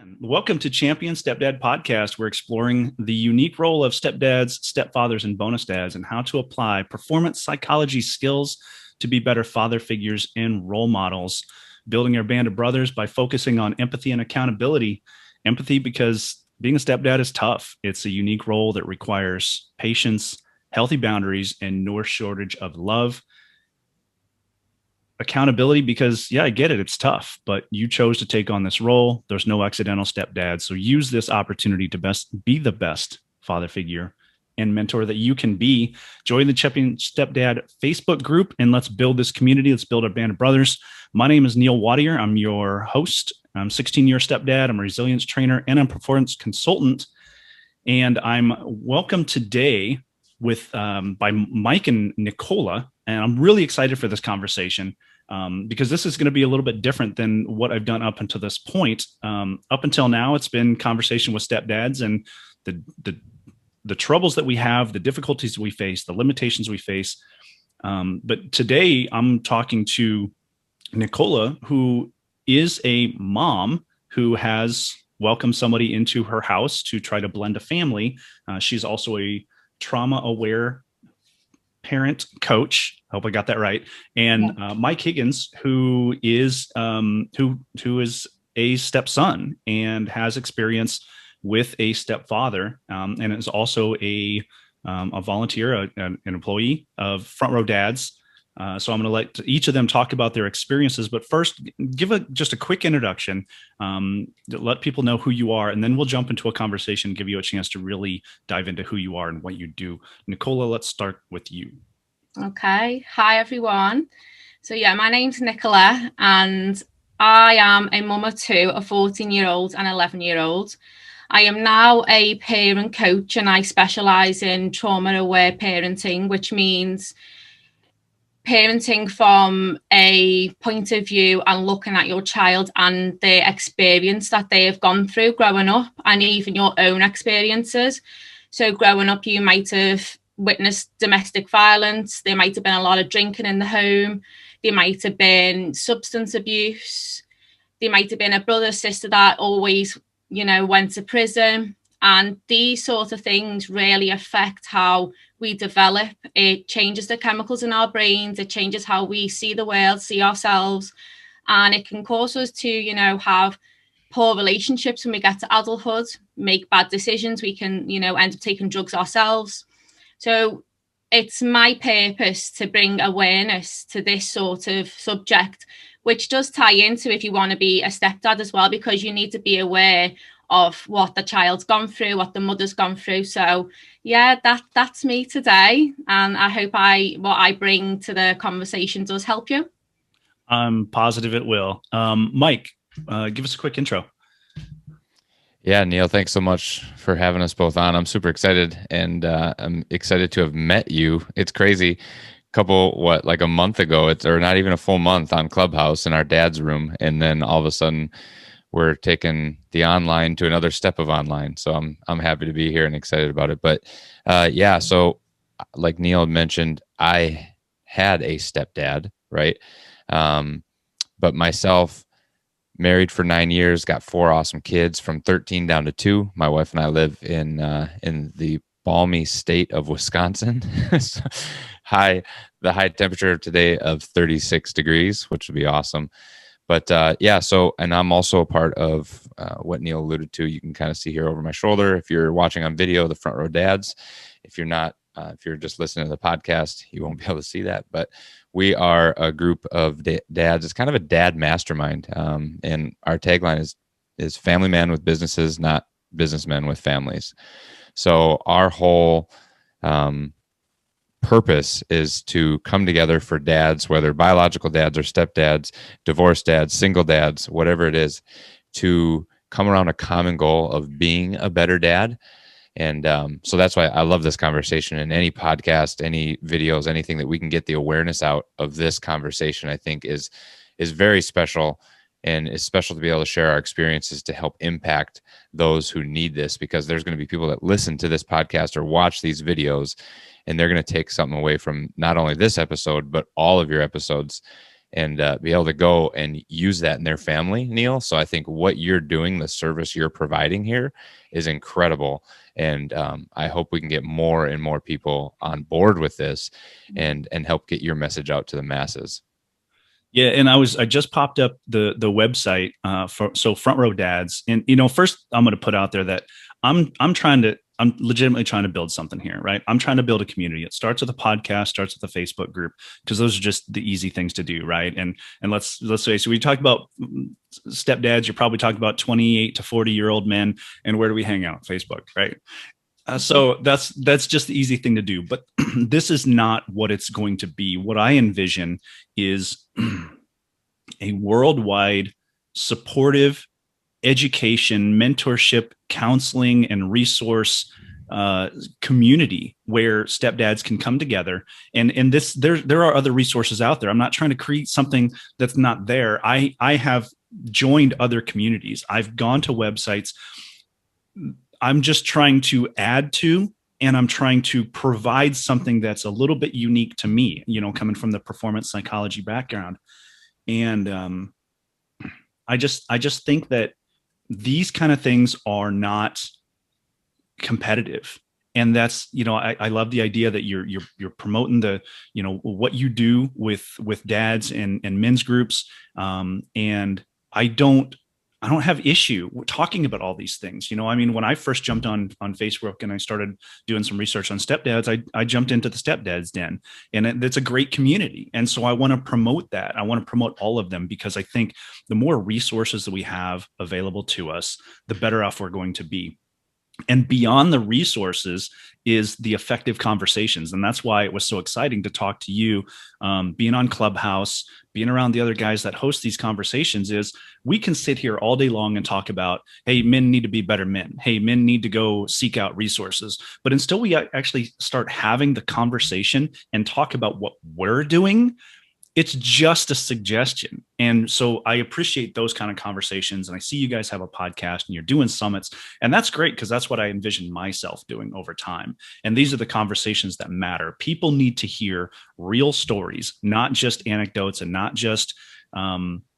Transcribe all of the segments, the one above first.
And welcome to Champion Stepdad Podcast. We're exploring the unique role of stepdads, stepfathers, and bonus dads and how to apply performance psychology skills to be better father figures and role models. Building our band of brothers by focusing on empathy and accountability. Empathy because being a stepdad is tough. It's a unique role that requires patience, healthy boundaries, and no shortage of love. Accountability because I get it, it's tough, but you chose to take on this role. There's no accidental stepdad, so use this opportunity to be the best father figure and mentor that you can be. Join the Champion Stepdad Facebook group and let's build this community. Let's build our band of brothers. My name is Neil Wattier. I'm your host. I'm 16-year stepdad. I'm a resilience trainer and a performance consultant, and I'm welcome today with by Mike and Nicola, and I'm really excited for this conversation. Because this is going to be a little bit different than what I've done up until this point. Up until now, it's been conversation with stepdads and the troubles that we have, the difficulties we face, the limitations we face. But today, I'm talking to Nicola, who is a mom who has welcomed somebody into her house to try to blend a family. She's also a trauma-aware parent coach. I hope I got that right. And Mike Higgins, who is a stepson and has experience with a stepfather, and is also a volunteer, an employee of Front Row Dads. So I'm going to let each of them talk about their experiences. But first, give just a quick introduction, let people know who you are, and then we'll jump into a conversation, give you a chance to really dive into who you are and what you do. Nicola, let's start with you. Okay. Hi, everyone. So, my name's Nicola, and I am a mum of two, a 14-year-old and 11-year-old. I am now a parent coach, and I specialise in trauma-aware parenting, which means parenting from a point of view and looking at your child and the experience that they have gone through growing up, and even your own experiences. So growing up, you might have witnessed domestic violence. There might have been a lot of drinking in the home. There might have been substance abuse. There might have been a brother or sister that always, went to prison. And these sort of things really affect how we develop. It changes the chemicals in our brains. It changes how we see the world, see ourselves. And it can cause us to, have poor relationships when we get to adulthood, make bad decisions. We can, end up taking drugs ourselves. So it's my purpose to bring awareness to this sort of subject, which does tie into if you want to be a stepdad as well, because you need to be aware of what the child's gone through, what the mother's gone through. So that's me today. And I hope what I bring to the conversation does help you. I'm positive it will. Mike, give us a quick intro. Yeah, Neil, thanks so much for having us both on. I'm super excited, and I'm excited to have met you. It's crazy. Like a month ago, or not even a full month, on Clubhouse in our dad's room, and then all of a sudden we're taking the online to another step of online. So I'm happy to be here and excited about it. But so like Neil mentioned, I had a stepdad, right? But myself, married for 9 years, got 4 awesome kids from 13 down to 2. My wife and I live in the balmy state of Wisconsin. The high temperature today of 36 degrees, which would be awesome. But and I'm also a part of what Neil alluded to. You can kind of see here over my shoulder, if you're watching on video, the Front Row Dads. If you're not, if you're just listening to the podcast, you won't be able to see that. But we are a group of dads. It's kind of a dad mastermind. And our tagline is family man with businesses, not businessmen with families. So our whole purpose is to come together for dads, whether biological dads or stepdads, divorced dads, single dads, whatever it is, to come around a common goal of being a better dad. And so that's why I love this conversation. And any podcast, any videos, anything that we can get the awareness out of this conversation, I think is very special. And it's special to be able to share our experiences to help impact those who need this, because there's going to be people that listen to this podcast or watch these videos, and they're going to take something away from not only this episode, but all of your episodes. and be able to go and use that in their family, Neil. So I think what you're doing, the service you're providing here, is incredible. And I hope we can get more and more people on board with this and help get your message out to the masses. Yeah, and I just popped up the website so Front Row Dads, and first I'm going to put out there that I'm legitimately trying to build something here, right? I'm trying to build a community. It starts with a podcast, starts with a Facebook group, because those are just the easy things to do, right? And let's say, so we talked about stepdads. You're probably talking about 28 to 40-year-old men, and where do we hang out? Facebook, right? So that's just the easy thing to do. But this is not what it's going to be. What I envision is a worldwide supportive education, mentorship, counseling, and resource community where stepdads can come together. And this there are other resources out there. I'm not trying to create something that's not there. I have joined other communities. I've gone to websites. I'm just trying to add to, and I'm trying to provide something that's a little bit unique to me, coming from the performance psychology background. And I just think that these kind of things are not competitive. And that's, I love the idea that you're promoting the, what you do with dads and men's groups. And I don't have issue talking about all these things. When I first jumped on Facebook and I started doing some research on stepdads, I jumped into the Stepdad's Den, and it's a great community. And so I want to promote that. I want to promote all of them, because I think the more resources that we have available to us, the better off we're going to be. And beyond the resources is the effective conversations. And that's why it was so exciting to talk to you, being on Clubhouse, being around the other guys that host these conversations. Is we can sit here all day long and talk about, hey, men need to be better men. Hey, men need to go seek out resources. But until we actually start having the conversation and talk about what we're doing, it's just a suggestion. And so I appreciate those kind of conversations. And I see you guys have a podcast and you're doing summits. And that's great, because that's what I envision myself doing over time. And these are the conversations that matter. People need to hear real stories, not just anecdotes and not just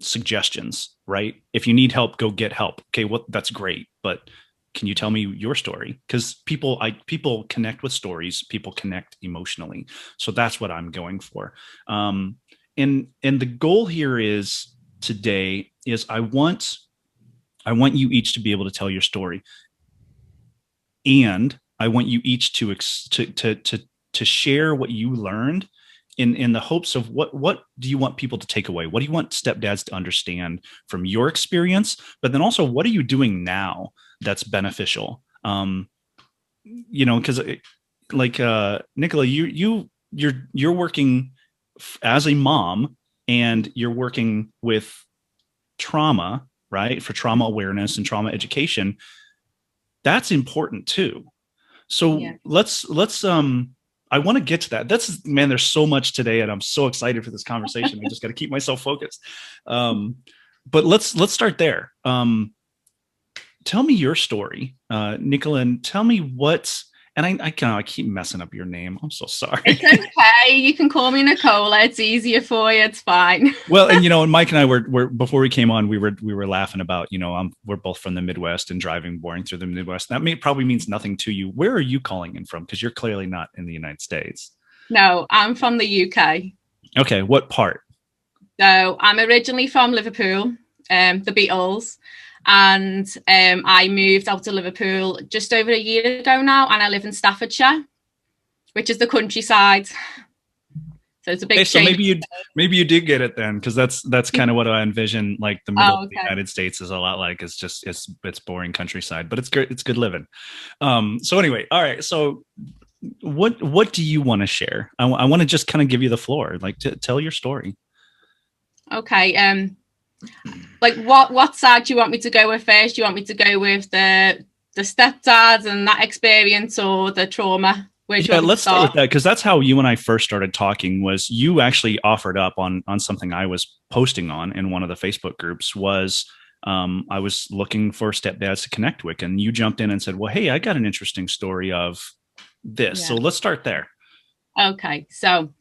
suggestions, right? If you need help, go get help. Okay, well, that's great. But can you tell me your story? Because people connect with stories. People connect emotionally. So that's what I'm going for. And the goal here is today is I want you each to be able to tell your story, and I want you each to share what you learned in the hopes of what do you want people to take away? What do you want stepdads to understand from your experience? But then also, what are you doing now that's beneficial? Because like Nicola, you're working as a mom, and you're working with trauma, right? For trauma awareness and trauma education. That's important too. So yeah. let's I want to get to that. There's so much today, and I'm so excited for this conversation. I just got to keep myself focused. But let's start there. Tell me your story, Nicola, and tell me and I keep messing up your name. I'm so sorry. It's okay. You can call me Nicola. It's easier for you. It's fine. Well, and Mike and I were before we came on, we were laughing about, we're both from the Midwest and boring through the Midwest. That probably means nothing to you. Where are you calling in from? Because you're clearly not in the United States. No, I'm from the UK. Okay, what part? So I'm originally from Liverpool, the Beatles. And I moved out to Liverpool just over a year ago now, and I live in Staffordshire, which is the countryside. So it's a big change. So maybe you did get it then, because that's kind of what I envision. Like the middle of the United States is a lot like it's boring countryside, but it's good. It's good living. So anyway, all right. So what do you want to share? I want to just kind of give you the floor, like to tell your story. Okay. Like what side do you want me to go with first? Do you want me to go with the stepdad and that experience, or the trauma? Let's start with that, because that's how you and I first started talking. Was you actually offered up on something I was posting on in one of the Facebook groups? Was I was looking for stepdads to connect with, and you jumped in and said, well, hey, I got an interesting story of this. Yeah. So let's start there. Okay, so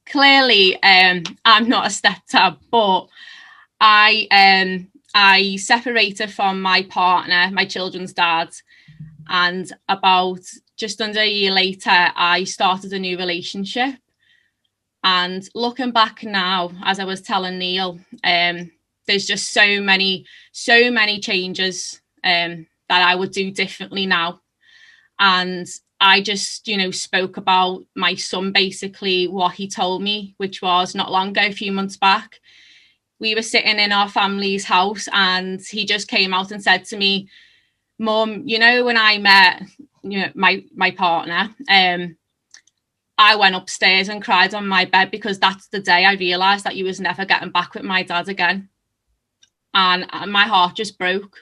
clearly, I'm not a stepdad, but I separated from my partner, my children's dad, and about just under a year later, I started a new relationship. And looking back now, as I was telling Neil, there's just so many changes that I would do differently now. And I just, spoke about my son, basically what he told me, which was not long ago, a few months back. We were sitting in our family's house and he just came out and said to me, Mum, when I met my partner, I went upstairs and cried on my bed because that's the day I realised that you was never getting back with my dad again. And my heart just broke,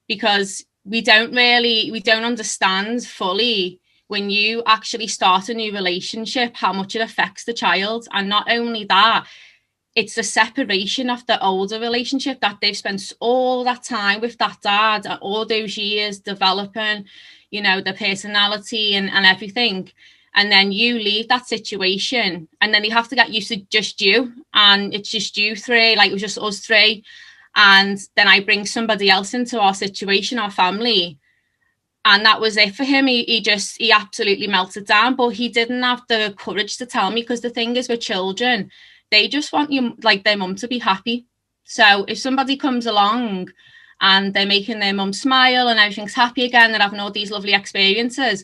because we don't understand fully when you actually start a new relationship how much it affects the child. And not only that, it's the separation of the older relationship that they've spent all that time with that dad, all those years developing, the personality and everything. And then you leave that situation and then you have to get used to just you. And it's just you three, like it was just us three. And then I bring somebody else into our situation, our family. And that was it for him. He absolutely melted down, but he didn't have the courage to tell me, because the thing is with children, they just want you, like their mum, to be happy. So if somebody comes along and they're making their mum smile and everything's happy again, they're having all these lovely experiences,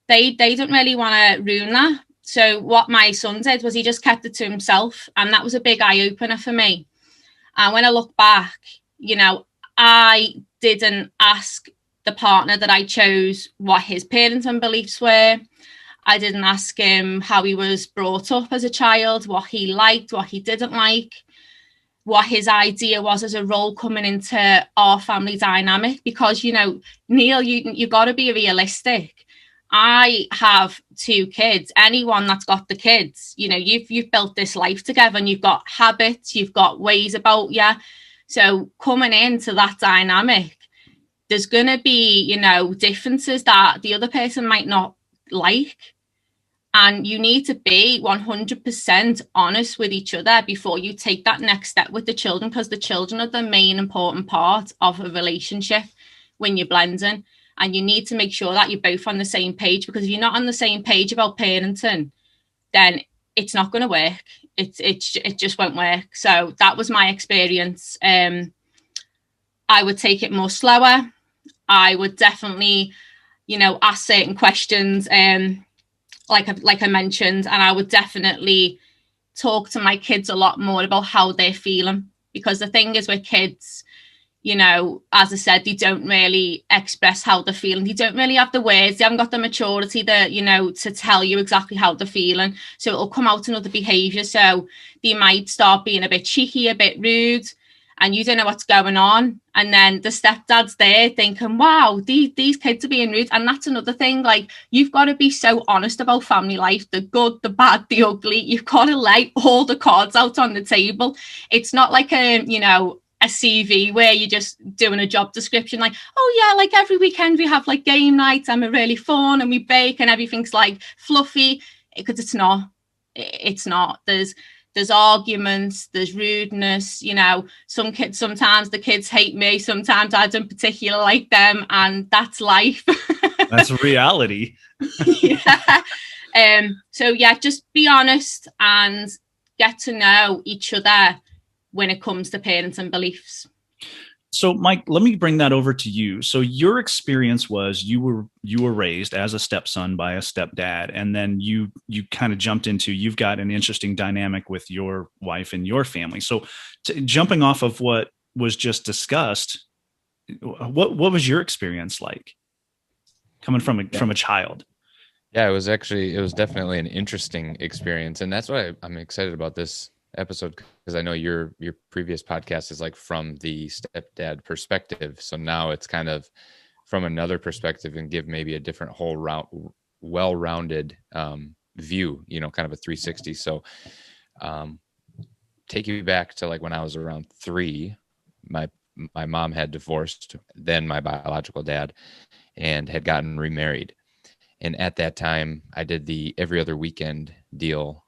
they don't really want to ruin that. So what my son did was he just kept it to himself. And that was a big eye-opener for me. And when I look back, I didn't ask the partner that I chose what his parenting beliefs were. I didn't ask him how he was brought up as a child, what he liked, what he didn't like, what his idea was as a role coming into our family dynamic. Because, Neil, you got to be realistic. I have 2 kids. Anyone that's got the kids, you've built this life together and you've got habits, you've got ways about you. So coming into that dynamic, there's going to be, differences that the other person might not like. And you need to be 100% honest with each other before you take that next step with the children, because the children are the main important part of a relationship when you're blending. And you need to make sure that you're both on the same page, because if you're not on the same page about parenting, then it's not going to work. It just won't work. So that was my experience. I would take it more slower. I would definitely, ask certain questions, like I mentioned, and I would definitely talk to my kids a lot more about how they're feeling. Because the thing is with kids, as I said, they don't really express how they're feeling. They don't really have the words. They haven't got the maturity that, to tell you exactly how they're feeling. So it'll come out in other behaviour. So they might start being a bit cheeky, a bit rude, and you don't know what's going on. And then the stepdad's there thinking, wow, these kids are being rude. And that's another thing. Like, you've got to be so honest about family life, the good, the bad, the ugly. You've got to lay all the cards out on the table. It's not like a CV where you're just doing a job description, like, oh yeah, like every weekend we have like game nights and we're really fun and we bake and everything's like fluffy, because it's not. There's arguments, there's rudeness, sometimes the kids hate me, sometimes I don't particularly like them, and that's life. That's reality. Yeah. So yeah, just be honest and get to know each other when it comes to parenting beliefs. So, Mike, let me bring that over to you. So your experience was you were raised as a stepson by a stepdad, and then you kind of jumped into, you've got an interesting dynamic with your wife and your family. So jumping off of what was just discussed, what was your experience like coming from a child? Yeah, it was definitely an interesting experience. And that's why I'm excited about this episode, because I know your previous podcast is like from the stepdad perspective. So now it's kind of from another perspective and give maybe a different whole well-rounded view, kind of a 360. So take you back to like when I was around 3, my mom had divorced then my biological dad and had gotten remarried. And at that time I did the every other weekend deal.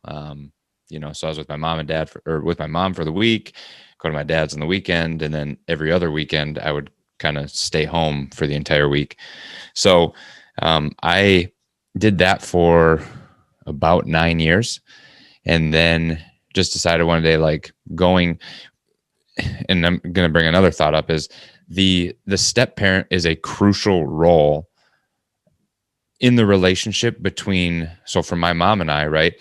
So I was with my mom and dad or with my mom for the week, go to my dad's on the weekend. And then every other weekend I would kind of stay home for the entire week. So I did that for about 9 years, and then just decided one day, like, going, and I'm going to bring another thought up, is the step parent is a crucial role in the relationship between, so for my mom and I, right,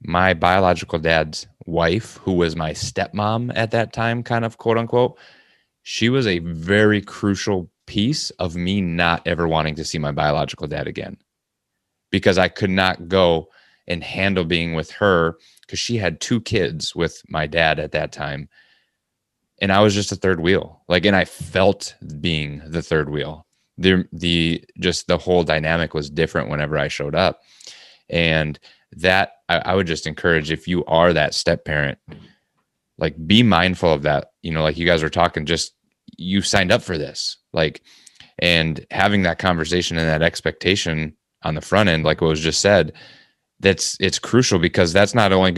my biological dad's wife, who was my stepmom at that time, kind of, quote unquote, she was a very crucial piece of me not ever wanting to see my biological dad again, because I could not go and handle being with her, because she had 2 kids with my dad at that time. And I was just a third wheel. Like, and I felt being the third wheel. The whole dynamic was different whenever I showed up. And that I would just encourage, if you are that step parent, like, be mindful of that. Like you guys were talking, just, you signed up for this, like, and having that conversation and that expectation on the front end, like what was just said, it's crucial, because that's not only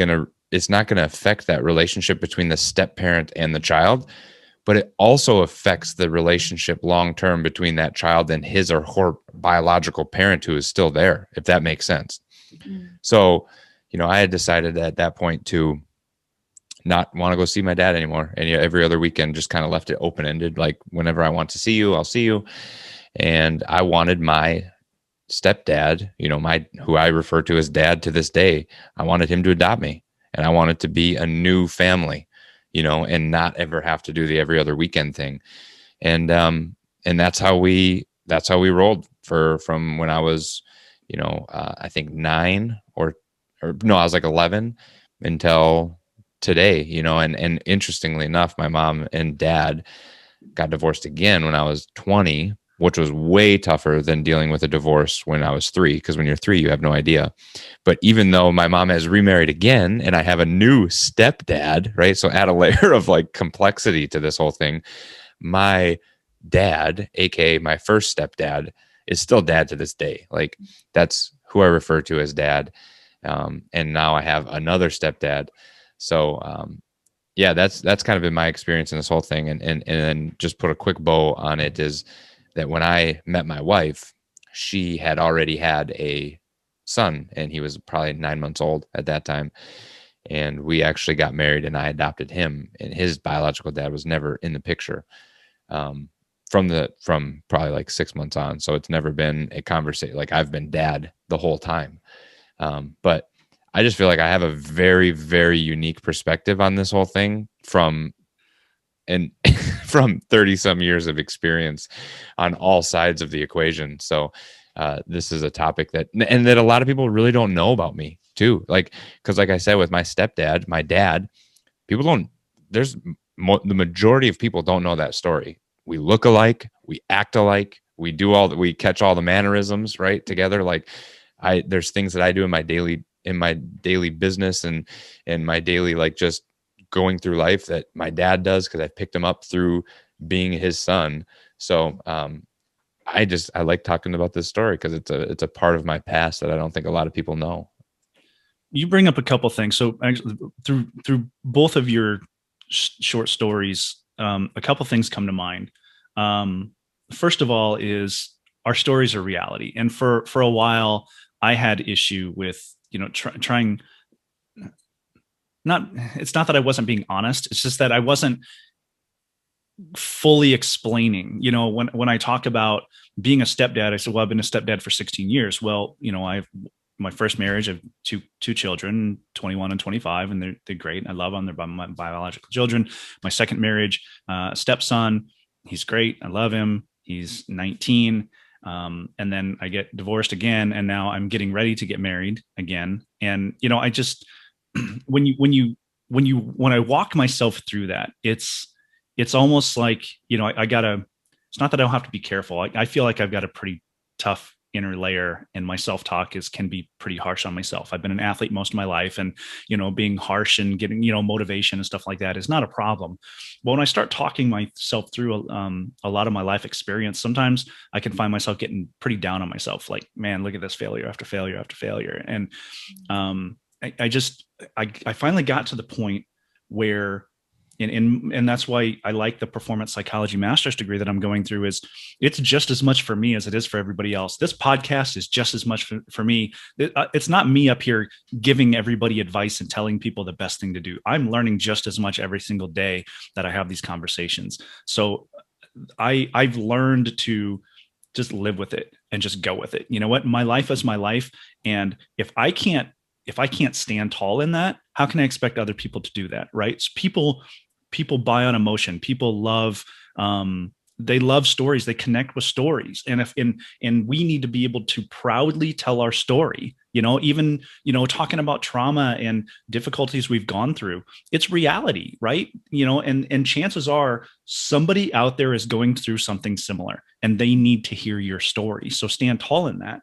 it's not going to affect that relationship between the step parent and the child, but it also affects the relationship long term between that child and his or her biological parent, who is still there, if that makes sense. Mm-hmm. So, I had decided at that point to not want to go see my dad anymore. And every other weekend just kind of left it open-ended. Like, whenever I want to see you, I'll see you. And I wanted my stepdad, who I refer to as dad to this day, I wanted him to adopt me, and I wanted to be a new family, and not ever have to do the every other weekend thing. And that's how we rolled from when I was, I think 9 or no, I was like 11 until today, and interestingly enough, my mom and dad got divorced again when I was 20, which was way tougher than dealing with a divorce when I was 3, because when you're 3, you have no idea. But even though my mom has remarried again and I have a new stepdad, right? So add a layer of like complexity to this whole thing. My dad, aka my first stepdad, is still dad to this day. Like, that's who I refer to as dad. And now I have another stepdad. So yeah, that's kind of been my experience in this whole thing. And then just put a quick bow on it, is that when I met my wife, she had already had a son, and he was probably 9 months old at that time. And we actually got married, and I adopted him, and his biological dad was never in the picture from probably like 6 months on. So it's never been a conversation. Like, I've been dad the whole time. But I just feel like I have a very, very unique perspective on this whole thing from 30 some years of experience on all sides of the equation. So this is a topic that a lot of people really don't know about me too. Like, because like I said, with my stepdad, my dad, the majority of people don't know that story. We look alike, we act alike, we catch all the mannerisms right together. Like, there's things that I do in my daily business and my daily, like, just going through life, that my dad does, because I picked him up through being his son. So I like talking about this story, because it's a part of my past that I don't think a lot of people know. You bring up a couple things. So actually, through both of your short stories, a couple things come to mind. First of all, is our stories are reality, and for a while, I had issue with trying. It's not that I wasn't being honest. It's just that I wasn't fully explaining. When I talk about being a stepdad, I said, well, I've been a stepdad for 16 years. Well, I've my first marriage, I have two children, 21 and 25, and they're great. I love them. They're my biological children. My second marriage, stepson, he's great. I love him. He's 19. And then I get divorced again, and now I'm getting ready to get married again. And I just when I walk myself through that, it's almost like I gotta. It's not that I don't have to be careful. I feel like I've got a pretty tough inner layer, and my self-talk can be pretty harsh on myself. I've been an athlete most of my life, and being harsh and getting motivation and stuff like that is not a problem. But when I start talking myself through a lot of my life experience, sometimes I can find myself getting pretty down on myself, like, man, look at this, failure after failure after failure. And I finally got to the point where, and that's why I like the performance psychology master's degree that I'm going through, is it's just as much for me as it is for everybody else. This podcast is just as much for me. It's not me up here giving everybody advice and telling people the best thing to do. I'm learning just as much every single day that I have these conversations. So I've learned to just live with it and just go with it. You know what? My life is my life. And if I can't stand tall in that, how can I expect other people to do that? Right. So people buy on emotion. People love, they love stories. They connect with stories. And we need to be able to proudly tell our story, even, talking about trauma and difficulties we've gone through. It's reality, right? And chances are somebody out there is going through something similar and they need to hear your story. So stand tall in that.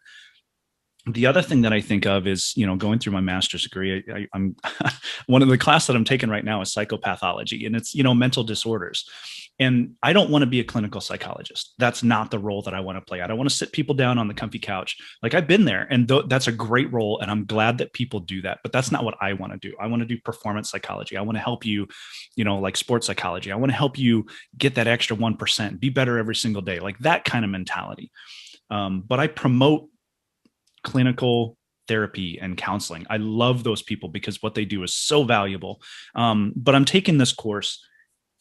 The other thing that I think of is, going through my master's degree, I'm one of the class that I'm taking right now is psychopathology, and it's, mental disorders. And I don't want to be a clinical psychologist. That's not the role that I want to play. I don't want to sit people down on the comfy couch. Like, I've been there, and that's a great role. And I'm glad that people do that, but that's not what I want to do. I want to do performance psychology. I want to help you, like sports psychology. I want to help you get that extra 1%, be better every single day, like that kind of mentality. But I promote clinical therapy and counseling. I love those people because what they do is so valuable. But I'm taking this course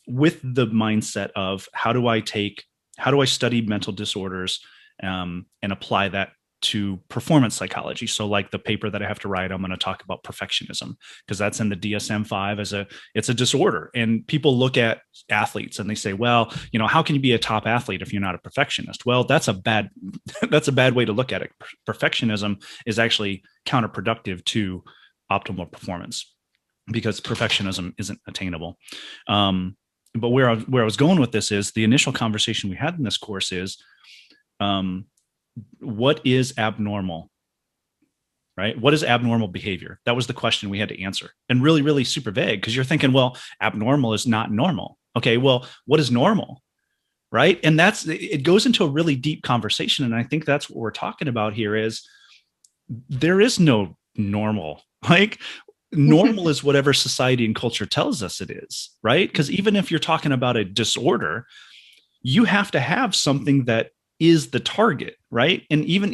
with the mindset of how do I study mental disorders and apply that to performance psychology. So like the paper that I have to write, I'm going to talk about perfectionism, because that's in the DSM-5 it's a disorder. And people look at athletes and they say, well, how can you be a top athlete if you're not a perfectionist? Well, that's a bad way to look at it. Perfectionism is actually counterproductive to optimal performance, because perfectionism isn't attainable. But where I was going with this is the initial conversation we had in this course is, what is abnormal, right? What is abnormal behavior? That was the question we had to answer. And really, really super vague, because you're thinking, well, abnormal is not normal. Okay, well, what is normal? Right. And it goes into a really deep conversation. And I think that's what we're talking about here is there is no normal. Like, normal is whatever society and culture tells us it is, right? Because even if you're talking about a disorder, you have to have something that is the target, right? And even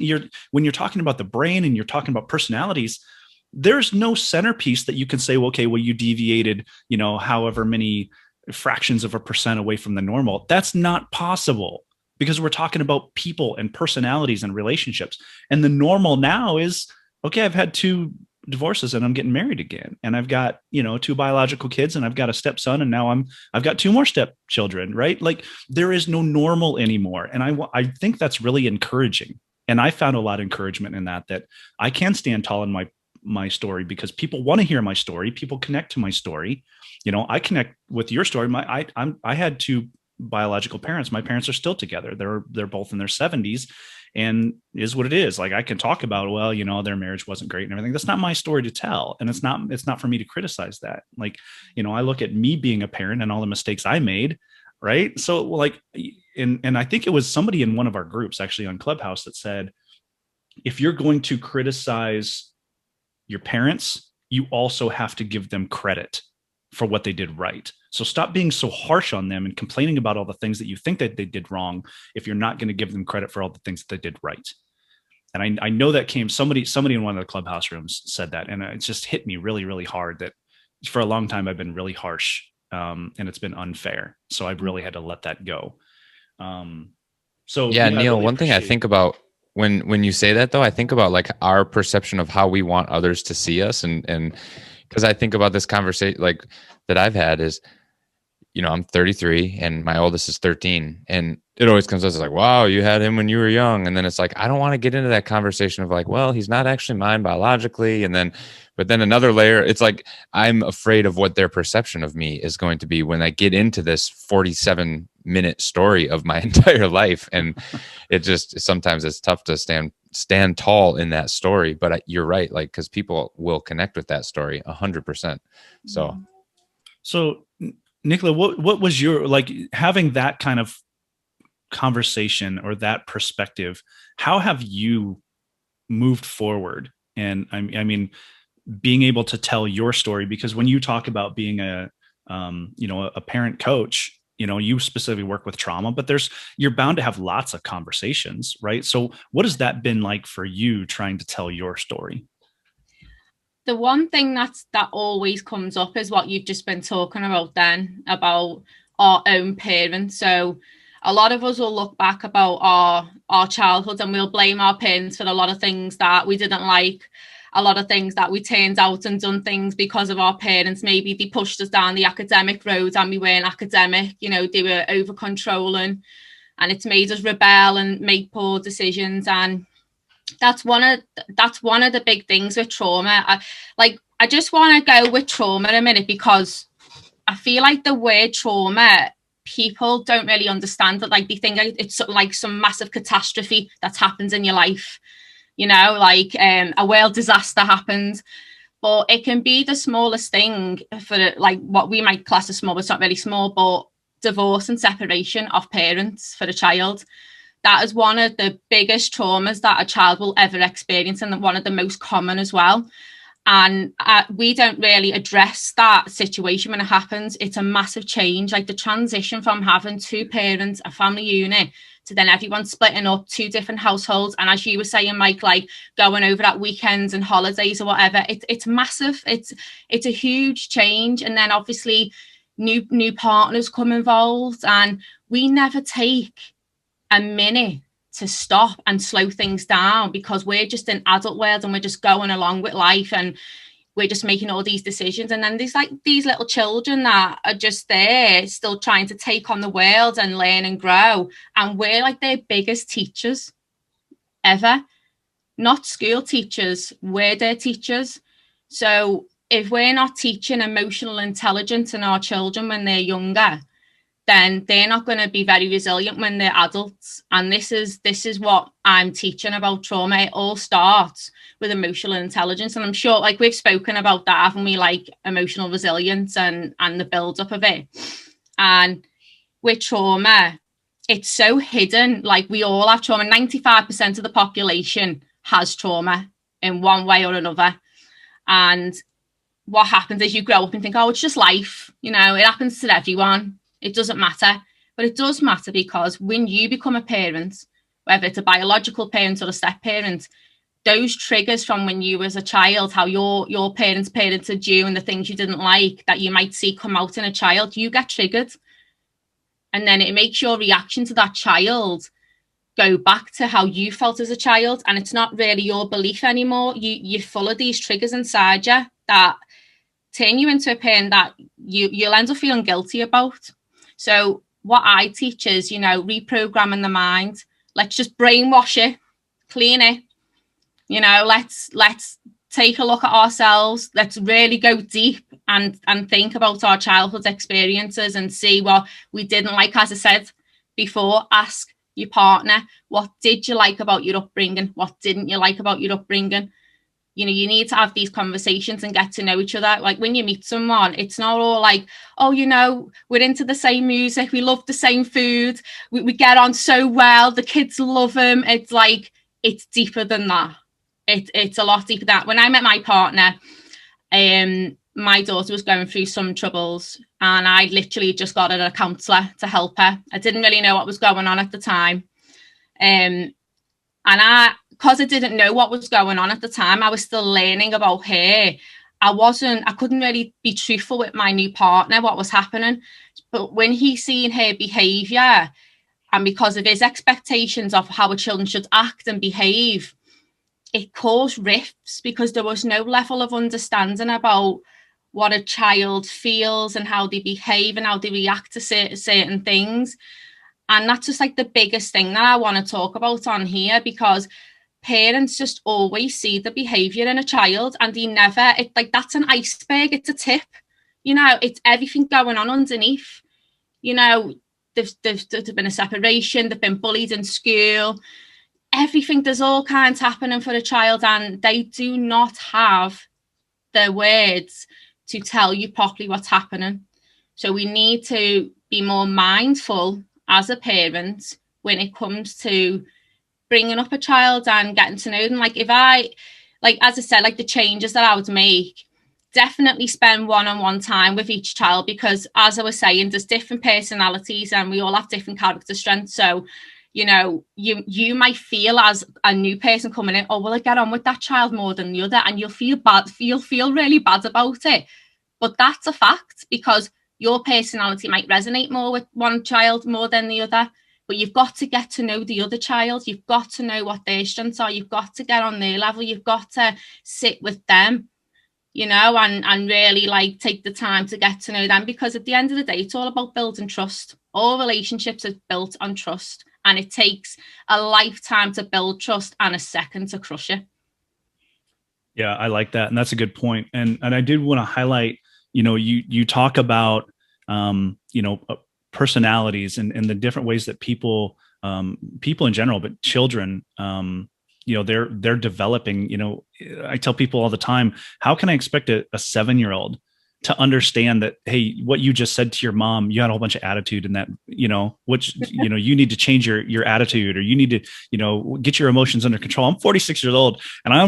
when you're talking about the brain and you're talking about personalities, there's no centerpiece that you can say, well, okay, well, you deviated, however many fractions of a percent away from the normal. That's not possible, because we're talking about people and personalities and relationships. And the normal now is, okay, I've had 2 divorces and I'm getting married again, and I've got 2 biological kids, and I've got a stepson, and now I've got 2 more stepchildren, right? Like, there is no normal anymore. And I think that's really encouraging, and I found a lot of encouragement in that I can stand tall in my story, because people want to hear my story. People connect to my story. I connect with your story. I had 2 biological parents. My parents are still together. They're both in their 70s, and is what it is. Like, I can talk about, well, their marriage wasn't great and everything. That's not my story to tell. And it's not for me to criticize that. Like, I look at me being a parent and all the mistakes I made. Right. So like, and I think it was somebody in one of our groups actually on Clubhouse that said, if you're going to criticize your parents, you also have to give them credit for what they did right. So stop being so harsh on them and complaining about all the things that you think that they did wrong, if you're not going to give them credit for all the things that they did right. And I know that somebody in one of the Clubhouse rooms said that, and it just hit me really, really hard that for a long time I've been really harsh, and it's been unfair. So I've really had to let that go. So yeah, Neil, one thing I think about when you say that, though, I think about like our perception of how we want others to see us, and because I think about this conversation like that I've had is, I'm 33 and my oldest is 13, and it always comes out as like, wow, you had him when you were young. And then it's like, I don't want to get into that conversation of like, well, he's not actually mine biologically. But then another layer, it's like, I'm afraid of what their perception of me is going to be when I get into this 47-minute story of my entire life. And it just, sometimes it's tough to stand tall in that story, but you're right. Like, cause people will connect with that story 100%. So Nicola, what was your, like, having that kind of conversation or that perspective, how have you moved forward? And I mean, being able to tell your story, because when you talk about being a a parent coach, you specifically work with trauma, but you're bound to have lots of conversations, right? So what has that been like for you trying to tell your story? The one thing that always comes up is what you've just been talking about then, about our own parents. So a lot of us will look back about our childhood and we'll blame our parents for a lot of things that we didn't like, a lot of things that we turned out and done things because of our parents. Maybe they pushed us down the academic road and we weren't academic, they were over controlling, and it's made us rebel and make poor decisions. And that's one of the big things with trauma. I just want to go with trauma a minute, because I feel like the word trauma, people don't really understand it. Like, they think it's like some massive catastrophe that's happened in your life, like a world disaster happened. But it can be the smallest thing, for like what we might class as small, but it's not really small, but divorce and separation of parents for a child. That is one of the biggest traumas that a child will ever experience, and one of the most common as well. And we don't really address that situation when it happens. It's a massive change, like the transition from having two parents, a family unit, to then everyone splitting up, two different households. And as you were saying, Mike, like going over at weekends and holidays or whatever, it's massive. It's a huge change. And then obviously new partners come involved, and we never take a minute to stop and slow things down, because we're just in adult world and we're just going along with life and we're just making all these decisions. And then there's like these little children that are just there still trying to take on the world and learn and grow, and we're like their biggest teachers ever. Not school teachers, we're their teachers. So if we're not teaching emotional intelligence in our children when they're younger, then they're not going to be very resilient when they're adults. And this is what I'm teaching about trauma. It all starts with emotional intelligence. And I'm sure, like, we've spoken about that, haven't we? Like emotional resilience and the build-up of it. And with trauma, it's so hidden. Like, we all have trauma. 95% of the population has trauma in one way or another. And what happens is you grow up and think, oh, it's just life. It happens to everyone. It doesn't matter. But it does matter, because when you become a parent, whether it's a biological parent or a step parent, those triggers from when you was a child, how your parents parented you and the things you didn't like that you might see come out in a child, you get triggered. And then it makes your reaction to that child go back to how you felt as a child. And it's not really your belief anymore. You're full of these triggers inside you that turn you into a parent that you'll end up feeling guilty about. So what I teach is, reprogramming the mind. Let's just brainwash it, clean it. Let's take a look at ourselves. Let's really go deep and think about our childhood experiences and see what we didn't like. As I said before, ask your partner, what did you like about your upbringing? What didn't you like about your upbringing? You need to have these conversations and get to know each other. Like, when you meet someone, it's not all like, oh, we're into the same music, we love the same food, we get on so well, the kids love them. It's like, it's deeper than that. It's a lot deeper than that. When I met my partner, my daughter was going through some troubles, and I literally just got her a counsellor to help her. I didn't really know what was going on at the time. Because I didn't know what was going on at the time, I was still learning about her. I couldn't really be truthful with my new partner, what was happening. But when he seen her behaviour, and because of his expectations of how a children should act and behave, it caused rifts, because there was no level of understanding about what a child feels and how they behave and how they react to certain things. And that's just like the biggest thing that I want to talk about on here, because parents just always see the behaviour in a child, and they never, that's an iceberg, it's a tip. It's everything going on underneath. There's been a separation, they've been bullied in school, everything, there's all kinds happening for a child, and they do not have the words to tell you properly what's happening. So we need to be more mindful as a parent when it comes to bringing up a child and getting to know them. Like, if I like, as I said, like the changes that I would make, definitely spend one-on-one time with each child, because as I was saying, there's different personalities and we all have different character strengths. So, you know, you might feel as a new person coming in, oh, well, I get on with that child more than the other, and you'll feel bad, you'll feel really bad about it. But that's a fact, because your personality might resonate more with one child more than the other. But you've got to get to know the other child. You've got to know what their strengths are. You've got to get on their level. You've got to sit with them, you know, and really like take the time to get to know them, because at the end of the day, it's all about building trust. All relationships are built on trust, and it takes a lifetime to build trust and a second to crush it. Yeah, I like that. And that's a good point. And I did want to highlight, you know, you talk about, you know, personalities and the different ways that people in general, but children, you know, they're developing. You know, I tell people all the time, how can I expect a 7-year-old to understand that, hey, what you just said to your mom, you had a whole bunch of attitude in that, you know, which, you know, you need to change your attitude, or you need to, you know, get your emotions under control. I'm 46 years old and I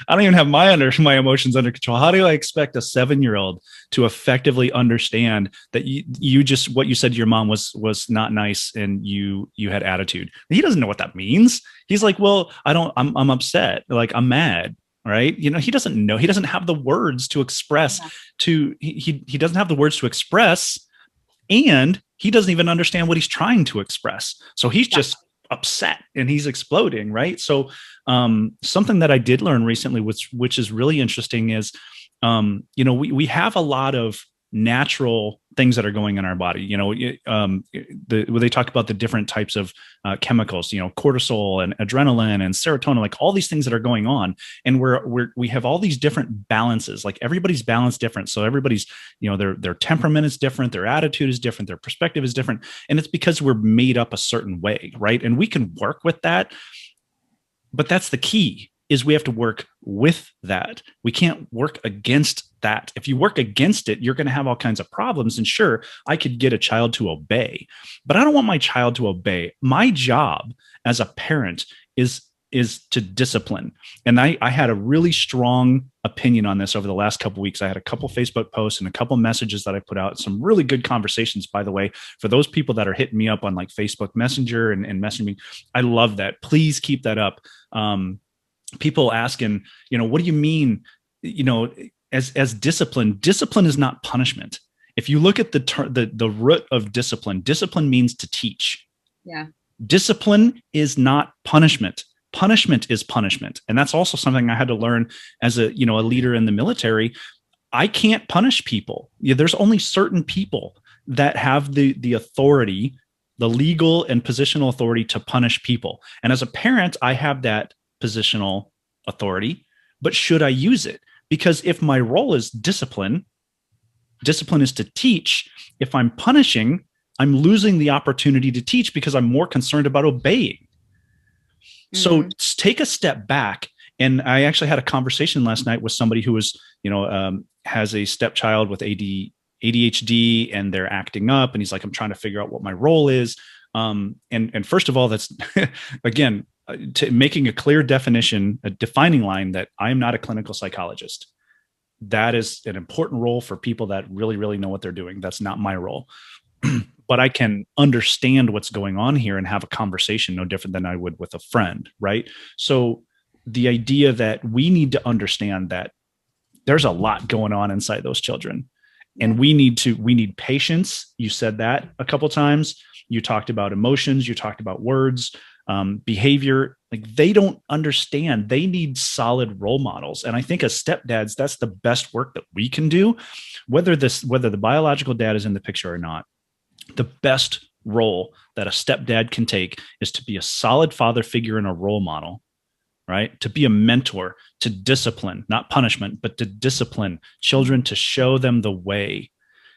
don't even have my emotions under control. How do I expect a 7-year-old to effectively understand that you just, what you said to your mom was not nice and you had attitude? He doesn't know what that means. He's like, well, I'm upset. Like, I'm mad. Right. You know, he doesn't know, he doesn't have the words to express he doesn't have the words to express, and he doesn't even understand what he's trying to express. So he's just upset and he's exploding. Right. So something that I did learn recently, which is really interesting, is, you know, we have a lot of natural things that are going in our body. You know, when they talk about the different types of chemicals, you know, cortisol and adrenaline and serotonin, like all these things that are going on, and we have all these different balances. Like, everybody's balance different, so everybody's, you know, their temperament is different, their attitude is different, their perspective is different, and it's because we're made up a certain way, right? And we can work with that, but that's the key. Is we have to work with that. We can't work against that. If you work against it, you're going to have all kinds of problems. And sure, I could get a child to obey, but I don't want my child to obey. My job as a parent is to discipline. And I had a really strong opinion on this over the last couple of weeks. I had a couple Facebook posts and a couple messages that I put out, some really good conversations, by the way, for those people that are hitting me up on like Facebook Messenger and messaging me. I love that. Please keep that up. People asking, you know, what do you mean, you know, as discipline is not punishment. If you look at the root of discipline means to teach. Yeah. Discipline is not punishment. Punishment is punishment. And that's also something I had to learn as a leader in the military. I can't punish people. There's only certain people that have the authority, the legal and positional authority to punish people. And as a parent, I have that positional authority, but should I use it? Because if my role is discipline is to teach. If I'm punishing, I'm losing the opportunity to teach because I'm more concerned about obeying. Mm-hmm. So take a step back. And I actually had a conversation last night with somebody who was, has a stepchild with ADHD, and they're acting up. And he's like, I'm trying to figure out what my role is. And first of all, that's again, to making a clear definition, a defining line that I am not a clinical psychologist. That is an important role for people that really, really know what they're doing. That's not my role, but I can understand what's going on here and have a conversation no different than I would with a friend. Right. So the idea that we need to understand that there's a lot going on inside those children, and we need patience. You said that a couple of times. You talked about emotions. You talked about words. Behavior. Like, they don't understand. They need solid role models. And I think as stepdads, that's the best work that we can do, whether the biological dad is in the picture or not. The best role that a stepdad can take is to be a solid father figure and a role model, right? To be a mentor, to discipline, not punishment, but to discipline children, to show them the way.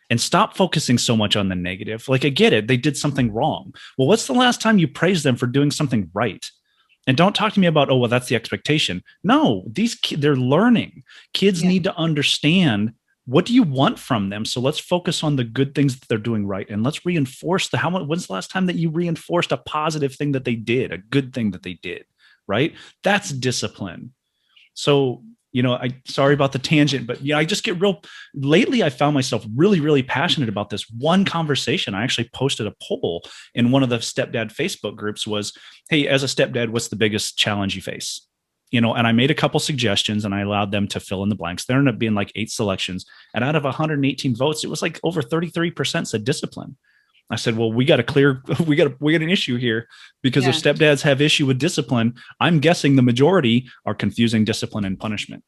And stop focusing so much on the negative. Like, I get it. They did something wrong. Well, what's the last time you praised them for doing something right? And don't talk to me about, oh, well, that's the expectation. No, they're learning. Kids need to understand, what do you want from them? So let's focus on the good things that they're doing right. And let's reinforce when's the last time that you reinforced a positive thing that they did, a good thing that they did, right? That's discipline. So, sorry about the tangent, but I just get lately I found myself really, really passionate about this one conversation. I actually posted a poll in one of the stepdad Facebook groups was, hey, as a stepdad, what's the biggest challenge you face? And I made a couple suggestions and I allowed them to fill in the blanks. There ended up being like 8 selections. And out of 118 votes, it was like over 33% said discipline. I said, well, we got an issue here because if stepdads have issue with discipline, I'm guessing the majority are confusing discipline and punishment.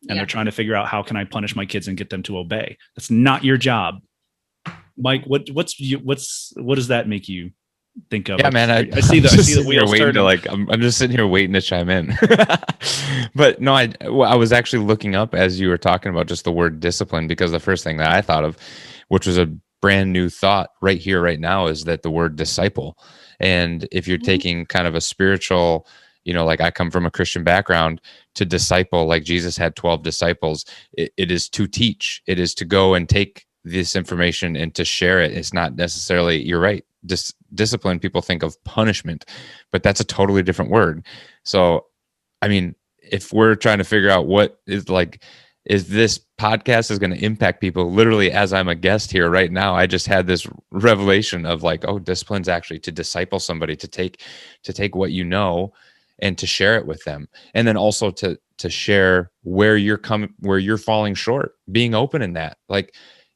And they're trying to figure out how can I punish my kids and get them to obey. That's not your job. Mike, what does that make you think of? Yeah, man, I see the wheels turning. I'm just sitting here waiting to chime in. But no, I was actually looking up as you were talking about just the word discipline, because the first thing that I thought of, which was a brand new thought right here, right now, is that the word disciple. And if you're taking kind of a spiritual, like I come from a Christian background, to disciple, like Jesus had 12 disciples, it is to teach. It is to go and take this information and to share it. It's not necessarily, you're right, discipline, people think of punishment, but that's a totally different word. So, I mean, if we're trying to figure out what is this podcast is going to impact people, literally as I'm a guest here right now, I just had this revelation of discipline's actually to disciple somebody, to take what and to share it with them. And then also to share where you're falling short, being open in that.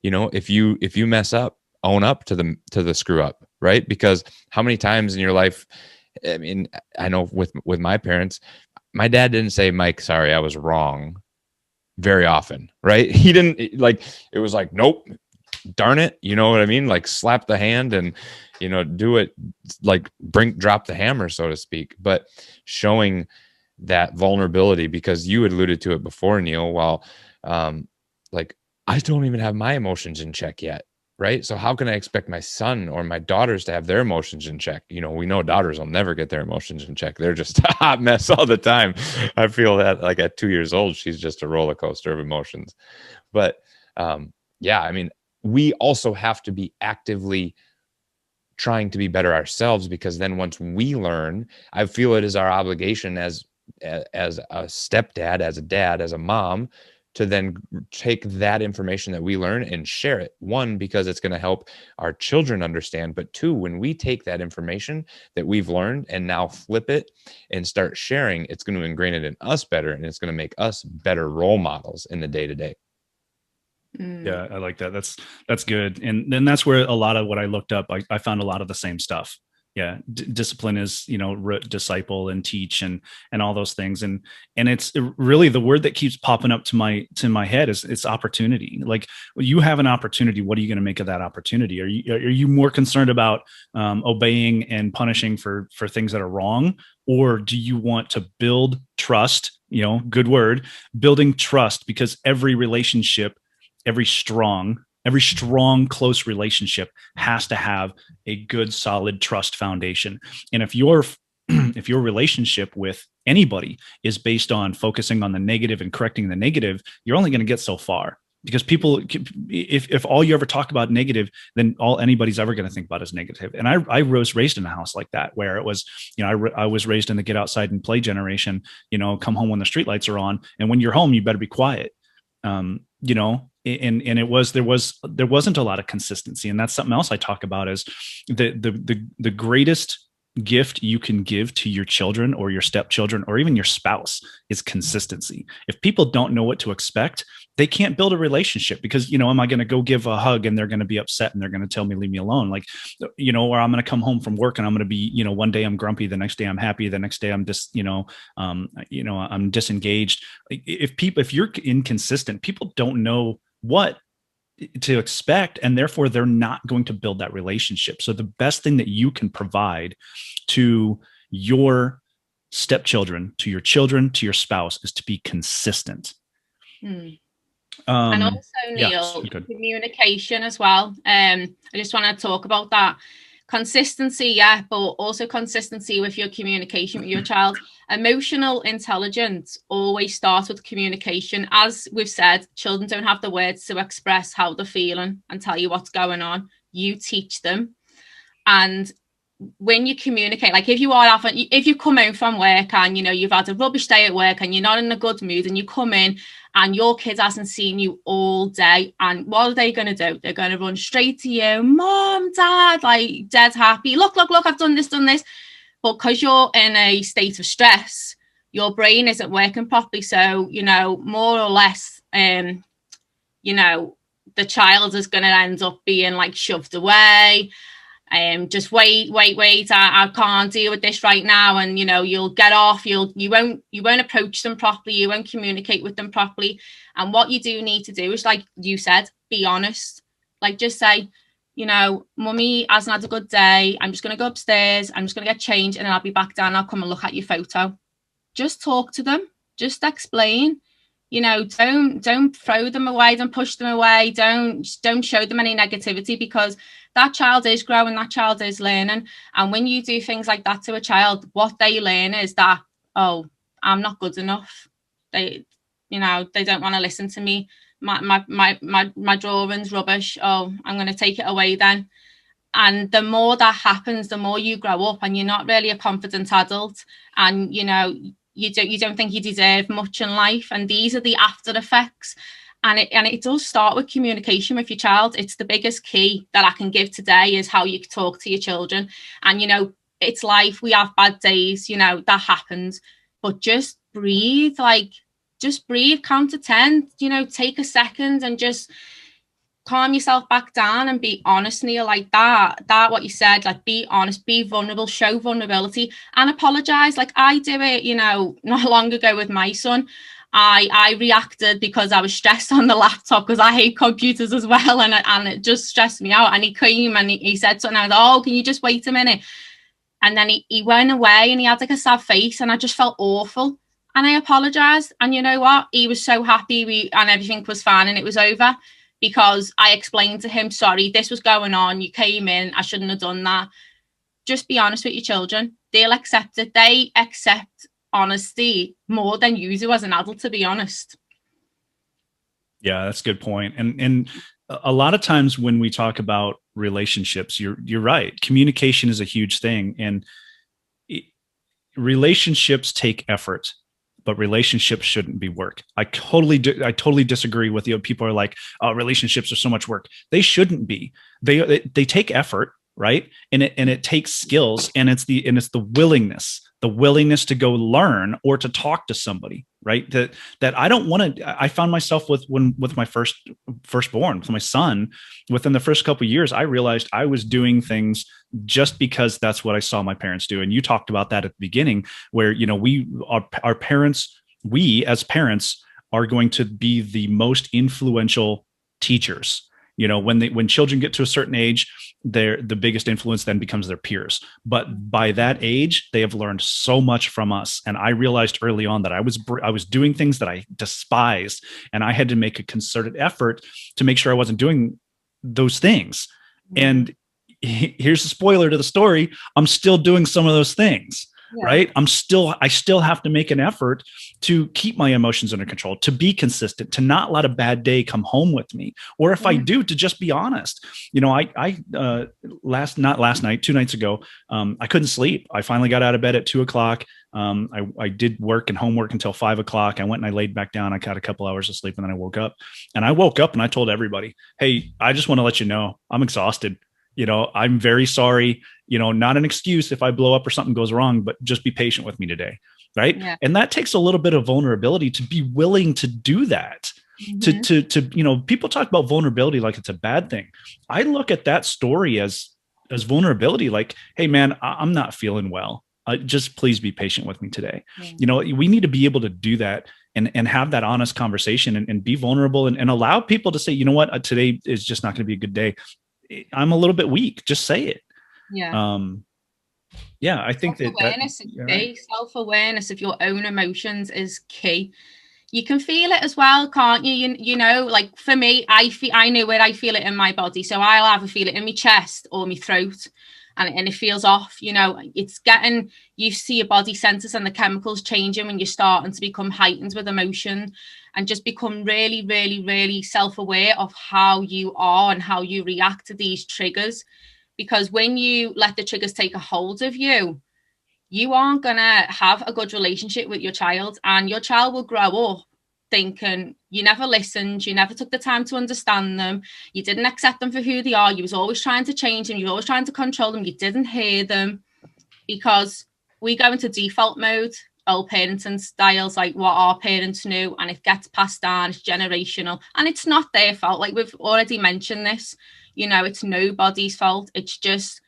If you mess up, own up to the screw up, right? Because how many times in your life, I mean, I know with my parents, my dad didn't say, Mike, sorry, I was wrong, very often, right? He didn't it was like, nope, darn it. You know what I mean? Slap the hand and, do it, drop the hammer, so to speak. But showing that vulnerability, because you had alluded to it before, Neil, while, I don't even have my emotions in check yet. Right. So how can I expect my son or my daughters to have their emotions in check? We know daughters will never get their emotions in check. They're just a hot mess all the time. I feel that at 2 years old, she's just a roller coaster of emotions. But I mean, we also have to be actively trying to be better ourselves, because then once we learn, I feel it is our obligation as a stepdad, as a dad, as a mom, to then take that information that we learn and share it. One, because it's going to help our children understand. But two, when we take that information that we've learned and now flip it and start sharing, it's going to ingrain it in us better, and it's going to make us better role models in the day-to-day. Yeah, I like that. That's good. And then that's where a lot of what I looked up, I found a lot of the same stuff. Yeah. Discipline is, disciple and teach and all those things. And it's really the word that keeps popping up to my head is it's opportunity. You have an opportunity. What are you going to make of that opportunity? Are you more concerned about obeying and punishing for things that are wrong? Or do you want to build trust? Good word, building trust, because every relationship, every strong, close relationship has to have a good, solid trust foundation. And if your relationship with anybody is based on focusing on the negative and correcting the negative, you're only going to get so far, because people, if all you ever talk about negative, then all anybody's ever going to think about is negative. And I was raised in a house like that, where it was, I was raised in the get outside and play generation, come home when the streetlights are on. And when you're home, you better be quiet. And there wasn't a lot of consistency. And that's something else I talk about is the greatest gift you can give to your children or your stepchildren or even your spouse is consistency. If people don't know what to expect, they can't build a relationship, because, am I going to go give a hug and they're going to be upset and they're going to tell me, leave me alone? Or I'm going to come home from work and I'm going to be, one day I'm grumpy, the next day I'm happy, the next day I'm just, I'm disengaged. If you're inconsistent, people don't know what to expect, and therefore they're not going to build that relationship. So the best thing that you can provide to your stepchildren, to your children, to your spouse is to be consistent. And also, Neil, communication as well. I just want to talk about that. Consistency, but also consistency with your communication with your child. Emotional intelligence always starts with communication. As we've said, children don't have the words to express how they're feeling and tell you what's going on. You teach them. And when you communicate, like if you come home from work and you've had a rubbish day at work and you're not in a good mood, and you come in and your kid hasn't seen you all day, and what are they going to do? They're going to run straight to you, mom, dad, like dead happy, look, I've done this. But because you're in a state of stress, your brain isn't working properly. So more or less the child is going to end up being like shoved away. Just wait, I can't deal with this right now. And you'll get off, you won't approach them properly, you won't communicate with them properly. And what you do need to do is, like you said, be honest. Like, just say, mummy hasn't had a good day, I'm just going to go upstairs, I'm just going to get changed, and then I'll be back down, I'll come and look at your photo. Just talk to them, just explain. Don't throw them away, don't push them away, don't show them any negativity, because that child is growing, that child is learning. And when you do things like that to a child, what they learn is that, oh, I'm not good enough. They don't want to listen to me. My drawing's rubbish. Oh, I'm going to take it away then. And the more that happens, the more you grow up and you're not really a confident adult, and you don't think you deserve much in life. And these are the after effects. And it does start with communication with your child. It's the biggest key that I can give today, is how you talk to your children. And it's life. We have bad days, that happens. But just breathe, count to 10, take a second and just calm yourself back down and be honest, Neil, like that what you said, like, be honest, be vulnerable, show vulnerability, and apologize. Like I do it, not long ago with my son. I reacted because I was stressed on the laptop, because I hate computers as well, and it just stressed me out. And he came and he said something. I was, oh, can you just wait a minute? And then he went away and he had like a sad face, and I just felt awful. And I apologized, and you know what? He was so happy, and everything was fine, and it was over, because I explained to him, sorry, this was going on, you came in, I shouldn't have done that. Just be honest with your children. They'll accept it. They accept honesty more than you do as an adult, to be honest. Yeah, that's a good point. And a lot of times when we talk about relationships, you're right. Communication is a huge thing, and relationships take effort, but relationships shouldn't be work. I totally disagree with you. People are like, oh, relationships are so much work. They shouldn't be. They take effort, right? And it takes skills, and it's the willingness to go learn or to talk to somebody, right? That I don't want to. I found myself with my firstborn, with my son, within the first couple of years, I realized I was doing things just because that's what I saw my parents do. And you talked about that at the beginning, where we as parents are going to be the most influential teachers. When children get to a certain age, the biggest influence then becomes their peers. But by that age, they have learned so much from us. And I realized early on that I was doing things that I despised, and I had to make a concerted effort to make sure I wasn't doing those things. And here's the spoiler to the story: I'm still doing some of those things. Yeah. Right. I still have to make an effort to keep my emotions under control, to be consistent, to not let a bad day come home with me. Or if I do, to just be honest. I not last night, 2 nights ago, I couldn't sleep. I finally got out of bed at 2:00. I did work and homework until 5:00. I went and I laid back down. I got a couple hours of sleep, and then I woke up. And I told everybody, hey, I just want to let you know I'm exhausted. I'm very sorry, not an excuse if I blow up or something goes wrong, but just be patient with me today. Right. Yeah. And that takes a little bit of vulnerability to be willing to do that. To people talk about vulnerability like it's a bad thing. I look at that story as vulnerability, like, hey man, I'm not feeling well. Just please be patient with me today. Yeah. We need to be able to do that and have that honest conversation and be vulnerable and allow people to say, you know what, today is just not going to be a good day. I'm a little bit weak. Just say it. Yeah. I think self-awareness is key. Self-awareness of your own emotions is key. You can feel it as well, can't you? Like for me, I know where I feel it in my body. So I'll either feel it in my chest or my throat, and it feels off. It's getting, you see your body centers and the chemicals changing when you're starting to become heightened with emotion, and just become really, really, really self-aware of how you are and how you react to these triggers. because when you let the triggers take a hold of you, you aren't going to have a good relationship with your child, and your child will grow up thinking you never listened, you never took the time to understand them, you didn't accept them for who they are, you was always trying to change them, you were always trying to control them, you didn't hear them, because we go into default mode, old parenting styles, like what our parents knew, and it gets passed down, it's generational, and it's not their fault. Like we've already mentioned this, it's nobody's fault. It's just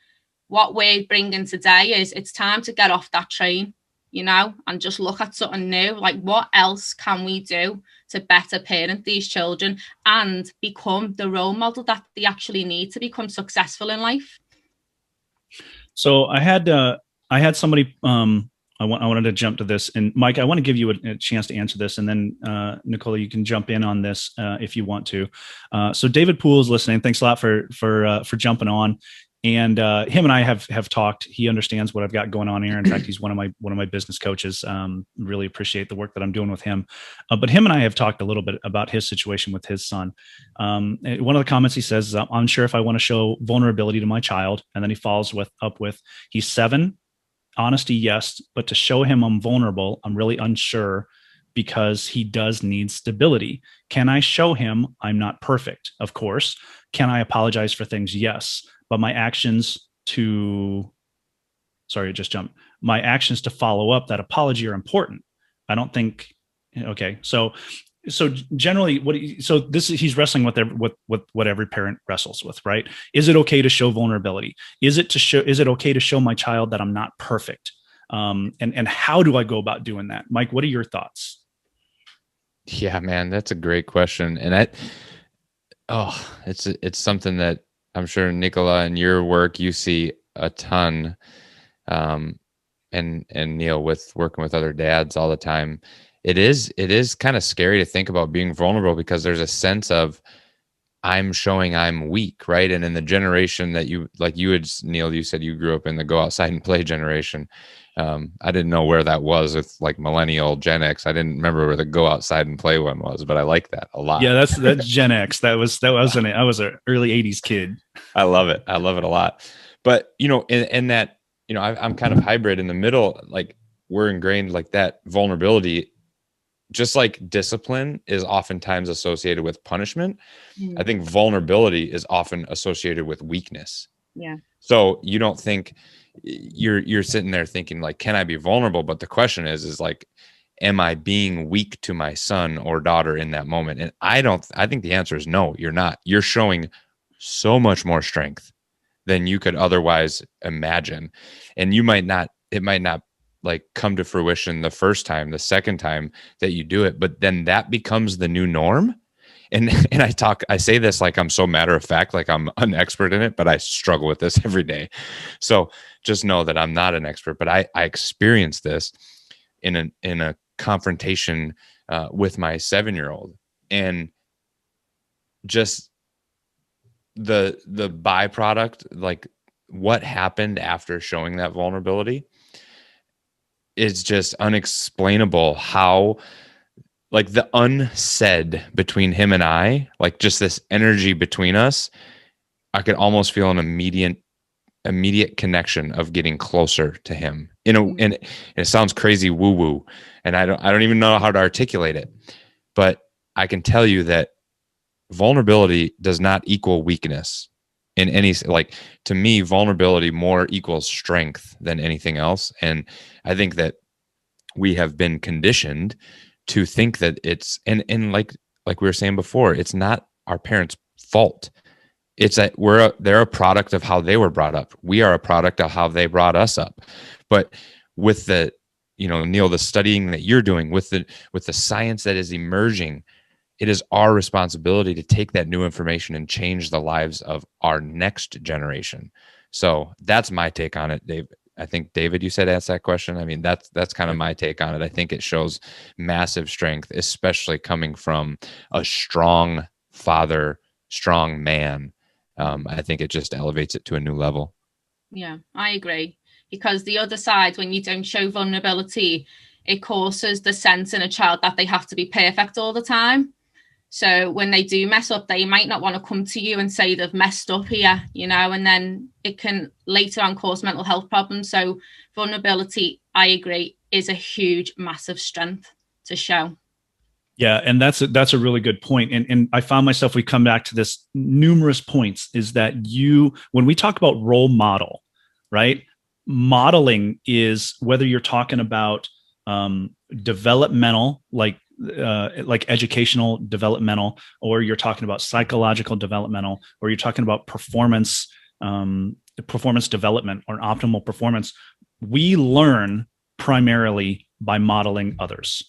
what we're bringing today is it's time to get off that train, and just look at something new. Like, what else can we do to better parent these children and become the role model that they actually need to become successful in life? So I had somebody, I wanted to jump to this, and Mike, I want to give you a chance to answer this, and then Nicola, you can jump in on this if you want to. So David Poole is listening. Thanks a lot for jumping on. And him and I have talked. He understands what I've got going on here. In fact, he's one of my business coaches. Really appreciate the work that I'm doing with him. But him and I have talked a little bit about his situation with his son. One of the comments he says is, "I'm unsure if I want to show vulnerability to my child." And then he follows up with, "He's 7. Honesty, yes, but to show him I'm vulnerable, I'm really unsure because he does need stability. Can I show him I'm not perfect? Of course. Can I apologize for things? Yes. But my actions to follow up that apology are important. I don't think." Okay. So generally he's wrestling with what every parent wrestles with, right? Is it okay to show vulnerability? Is it okay to show my child that I'm not perfect? And how do I go about doing that? Mike, what are your thoughts? Yeah, man, that's a great question. And it's something that I'm sure, Nicola, in your work, you see a ton. And Neil, with working with other dads all the time, it is kind of scary to think about being vulnerable, because there's a sense of I'm showing I'm weak, right? And in the generation that Neil, you said you grew up in the go outside and play generation. I didn't know where that was with like millennial Gen X. I didn't remember where the go outside and play one was, but I like that a lot. Yeah, that's Gen X. I was an early 80s kid. I love it. I love it a lot. But in that, I'm kind of hybrid in the middle. Like, we're ingrained like that vulnerability. Just like discipline is oftentimes associated with punishment, I think vulnerability is often associated with weakness. Yeah. So you don't think you're sitting there thinking like, can I be vulnerable? But the question is like, am I being weak to my son or daughter in that moment? And I think the answer is no, you're not. You're showing so much more strength than you could otherwise imagine. And it might not like come to fruition the first time, the second time that you do it, but then that becomes the new norm. And I say this like I'm so matter of fact, like I'm an expert in it, but I struggle with this every day. So just know that I'm not an expert, but I experienced this in a confrontation with my 7-year-old, and just the byproduct, like what happened after showing that vulnerability, is just unexplainable. How, like, the unsaid between him and I, like just this energy between us, I could almost feel an immediate connection of getting closer to him. And it sounds crazy woo woo, and I don't even know how to articulate it, but I can tell you that vulnerability does not equal weakness in any, like, to me, vulnerability more equals strength than anything else. And I think that we have been conditioned to think that it's, and like we were saying before, it's not our parents' fault. It's that they're a product of how they were brought up. We are a product of how they brought us up. But with the, Neil, the studying that you're doing, with the science that is emerging, it is our responsibility to take that new information and change the lives of our next generation. So that's my take on it, Dave. I think, David, you said ask that question. I mean, that's kind of my take on it. I think it shows massive strength, especially coming from a strong father, strong man. I think it just elevates it to a new level. Yeah, I agree. Because the other side, when you don't show vulnerability, it causes the sense in a child that they have to be perfect all the time. So when they do mess up, they might not want to come to you and say they've messed up here, and then it can later on cause mental health problems. So vulnerability, I agree, is a huge, massive strength to show. Yeah, and that's a really good point. And I found myself, we come back to this numerous points, is that when we talk about role model, right? Modeling is whether you're talking about developmental, like educational developmental, or you're talking about psychological developmental, or you're talking about performance development or optimal performance. We learn primarily by modeling others.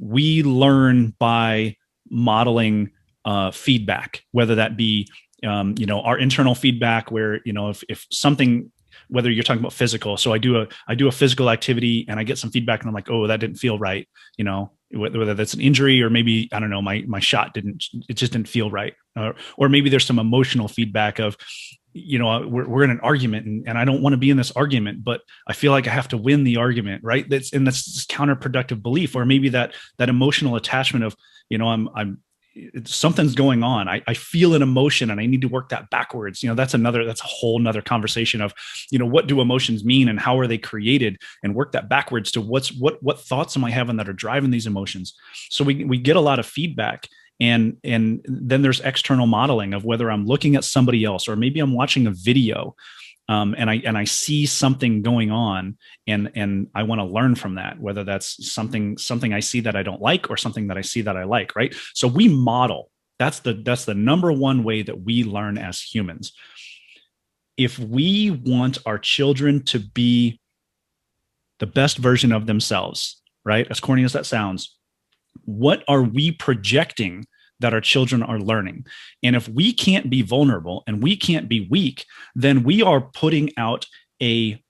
We learn by modeling feedback, whether that be our internal feedback, where if something, whether you're talking about physical. So I do a physical activity and I get some feedback and I'm like, oh, that didn't feel right. Whether that's an injury or maybe, I don't know, my shot just didn't feel right. Or maybe there's some emotional feedback of, we're in an argument and I don't want to be in this argument, but I feel like I have to win the argument. Right. That's this counterproductive belief, or maybe that emotional attachment of, something's going on. I feel an emotion and I need to work that backwards. That's a whole nother conversation of, what do emotions mean and how are they created, and work that backwards to what thoughts am I having that are driving these emotions. So we get a lot of feedback. And then there's external modeling of whether I'm looking at somebody else, or maybe I'm watching a video, and I see something going on, and I want to learn from that, whether that's something I see that I don't like, or something that I see that I like, right? So we model. That's the number one way that we learn as humans. If we want our children to be the best version of themselves, right? As corny as that sounds, what are we projecting that our children are learning? And if we can't be vulnerable and we can't be weak, then we are putting out a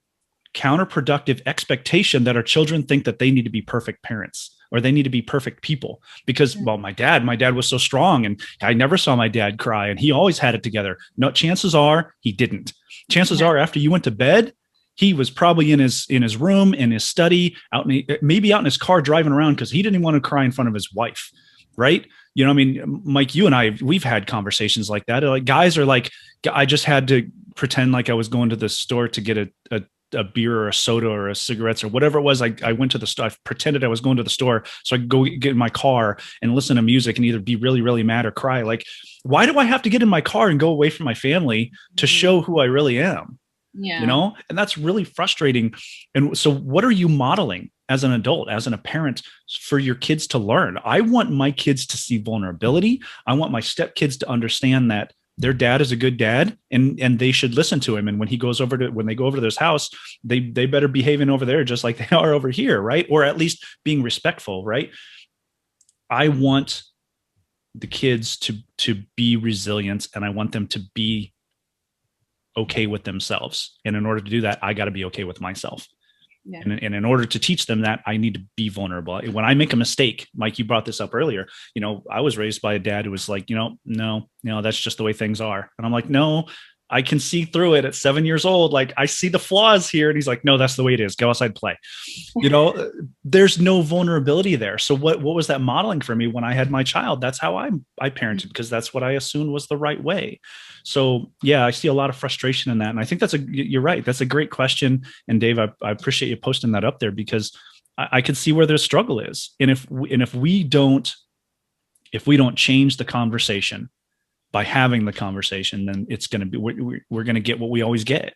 counterproductive expectation that our children think that they need to be perfect parents, or they need to be perfect people, because, well, my dad was so strong and I never saw my dad cry and he always had it together. No, chances are he didn't. Chances are after you went to bed, he was probably in his room, in his study, maybe out in his car driving around, because he didn't even want to cry in front of his wife. Right. Mike, you and we've had conversations like that. Like, guys are like, I just had to pretend like I was going to the store to get a beer or a soda or a cigarettes or whatever it was. I went to the store. I pretended I was going to the store so I could go get in my car and listen to music and either be really, really mad or cry. Like, why do I have to get in my car and go away from my family to show who I really am? Yeah. And that's really frustrating. And so what are you modeling as an adult, as a parent, for your kids to learn? I want my kids to see vulnerability. I want my stepkids to understand that their dad is a good dad, and they should listen to him. And when they go over to this house, they better behaving over there just like they are over here, right? Or at least being respectful, right? I want the kids to be resilient, and I want them to be okay with themselves. And in order to do that, I got to be okay with myself. Yeah. And in order to teach them that, I need to be vulnerable. When I make a mistake, Mike, you brought this up earlier, I was raised by a dad who was like, no, that's just the way things are. And I'm like, no, I can see through it at 7 years old. Like, I see the flaws here. And he's like, no, that's the way it is. Go outside, play. There's no vulnerability there. So what was that modeling for me when I had my child? That's how I parented, because that's what I assumed was the right way. So yeah, I see a lot of frustration in that. And I think you're right. That's a great question. And Dave, I appreciate you posting that up there, because I could see where their struggle is. And if we don't change the conversation by having the conversation, then it's going to be, we're going to get what we always get.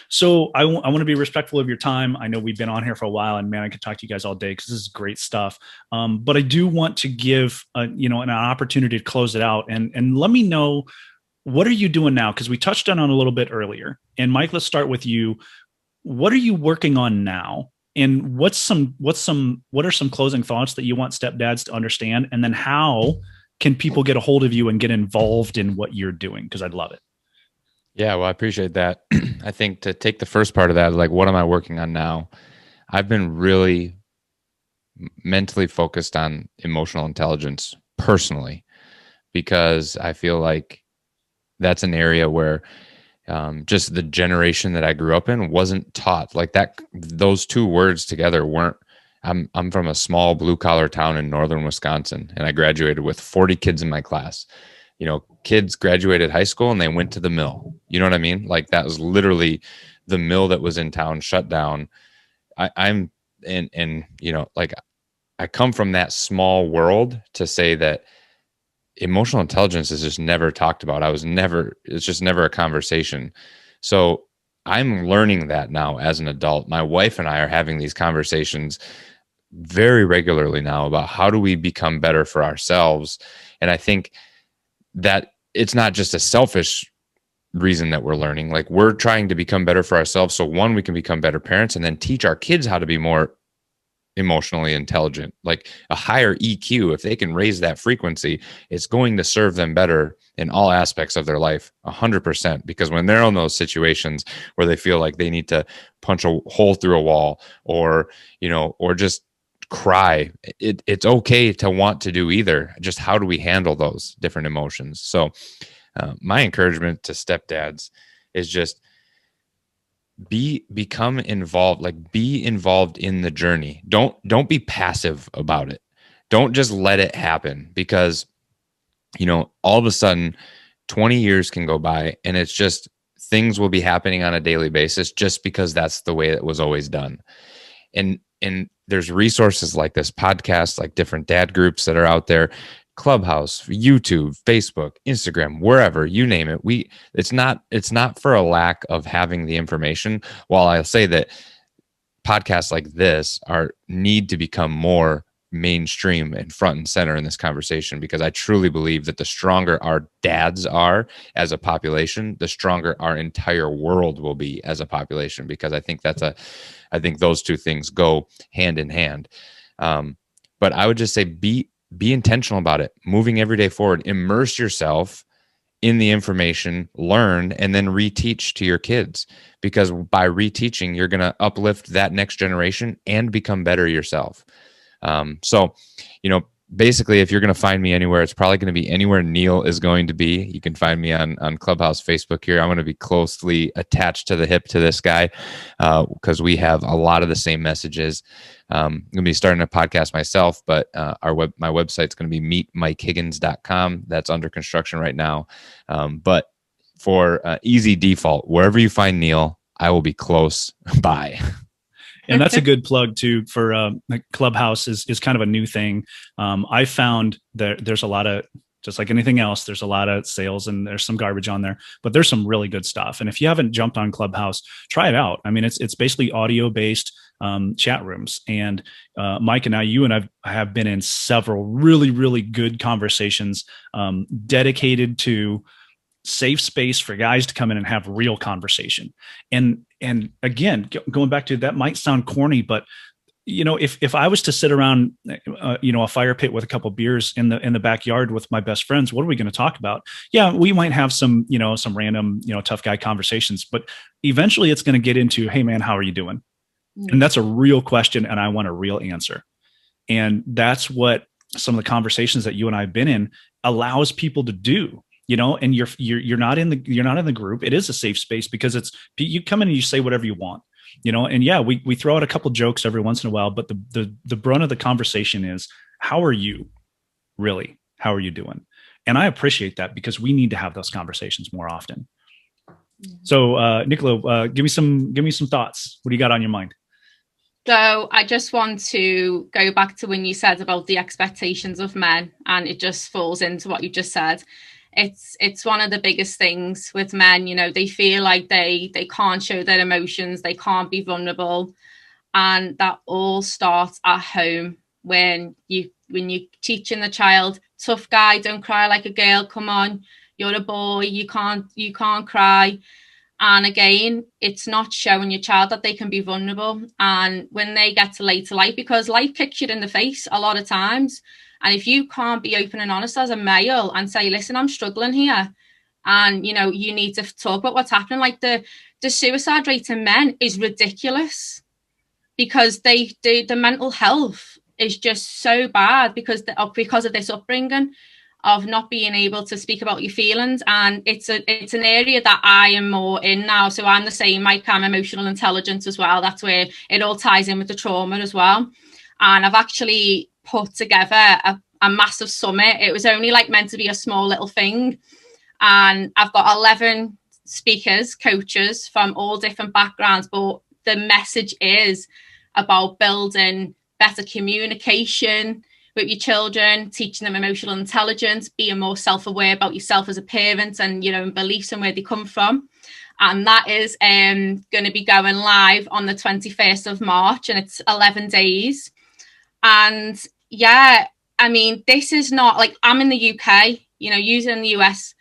So I want to be respectful of your time. I know we've been on here for a while, and man, I could talk to you guys all day because this is great stuff. But I do want to give an opportunity to close it out, and let me know, what are you doing now? Because we touched on it a little bit earlier. And Mike, let's start with you. What are you working on now? And what are some closing thoughts that you want stepdads to understand? And then how can people get a hold of you and get involved in what you're doing? Because I'd love it. Yeah, well, I appreciate that. I think to take the first part of that, like, what am I working on now? I've been really mentally focused on emotional intelligence personally, because I feel like that's an area where just the generation that I grew up in wasn't taught like that. Those two words together weren't, I'm from a small blue collar town in northern Wisconsin, and I graduated with 40 kids in my class. Kids graduated high school and they went to the mill. You know what I mean? Like that was literally the mill that was in town shut down. I'm and like I come from that small world to say that emotional intelligence is just never talked about. It's just never a conversation. So I'm learning that now as an adult. My wife and I are having these conversations very regularly now about how do we become better for ourselves. And I think that it's not just a selfish reason that we're learning. Like we're trying to become better for ourselves. So one, we can become better parents and then teach our kids how to be more emotionally intelligent, like a higher EQ. If they can raise that frequency, it's going to serve them better in all aspects of their life, 100%. Because when they're in those situations where they feel like they need to punch a hole through a wall or just cry, it's okay to want to do either. Just how do we handle those different emotions? So my encouragement to stepdads is just become involved, like be involved in the journey. Don't be passive about it. Don't just let it happen, because all of a sudden 20 years can go by and it's just things will be happening on a daily basis just because that's the way it was always done. And there's resources like this podcast, like different dad groups that are out there, Clubhouse, YouTube, Facebook, Instagram, wherever, you name it. It's not for a lack of having the information. While I'll say that podcasts like this need to become more mainstream and front and center in this conversation, because I truly believe that the stronger our dads are as a population, the stronger our entire world will be as a population, because I think those two things go hand in hand. But I would just say be intentional about it, moving every day forward, immerse yourself in the information, learn, and then reteach to your kids, because by reteaching, you're going to uplift that next generation and become better yourself. So, basically, if you're going to find me anywhere, it's probably going to be anywhere Neil is going to be. You can find me on Clubhouse, Facebook here. I'm going to be closely attached to the hip to this guy because we have a lot of the same messages. I'm going to be starting a podcast myself, but my website's going to be meetmikehiggins.com. That's under construction right now. But for easy default, wherever you find Neil, I will be close by. And that's a good plug too for Clubhouse is kind of a new thing. I found that there's a lot of, just like anything else, there's a lot of sales and there's some garbage on there, but there's some really good stuff. And if you haven't jumped on Clubhouse, try it out. I mean, it's basically audio based chat rooms. And Mike and you and I have been in several really, really good conversations dedicated to safe space for guys to come in and have real conversation. And again, going back to that might sound corny, but if I was to sit around, a fire pit with a couple of beers in the backyard with my best friends, what are we going to talk about? Yeah, we might have some random, tough guy conversations, but eventually it's going to get into, hey man, how are you doing? And that's a real question. And I want a real answer. And that's what some of the conversations that you and I have been in allows people to do. And you're not in the group. It is a safe space because you come in and you say whatever you want, and yeah, we throw out a couple jokes every once in a while, but the brunt of the conversation is, how are you really? How are you doing? And I appreciate that because we need to have those conversations more often. So, Nicola, give me some thoughts. What do you got on your mind? So I just want to go back to when you said about the expectations of men, and it just falls into what you just said. It's one of the biggest things with men. They feel like they can't show their emotions, they can't be vulnerable, and that all starts at home when you're teaching the child, tough guy, don't cry like a girl, come on, you're a boy, you can't cry. And again, it's not showing your child that they can be vulnerable. And when they get to later life, because life kicks you in the face a lot of times, and if you can't be open and honest as a male and say, listen, I'm struggling here, and you need to talk about what's happening, like the suicide rate in men is ridiculous, because the mental health is just so bad because of this upbringing of not being able to speak about your feelings. And it's an area that I am more in now. So I'm the same, Mike, I'm emotional intelligence as well. That's where it all ties in with the trauma as well. and I've actually put together a massive summit. It was only like meant to be a small little thing, and I've got 11 speakers, coaches from all different backgrounds, but the message is about building better communication with your children, teaching them emotional intelligence, being more self-aware about yourself as a parent and your own beliefs and where they come from. And that is going to be going live on the 21st of March, and it's 11 days. And yeah, I mean, this is not like, I'm in the UK, you know, using the US,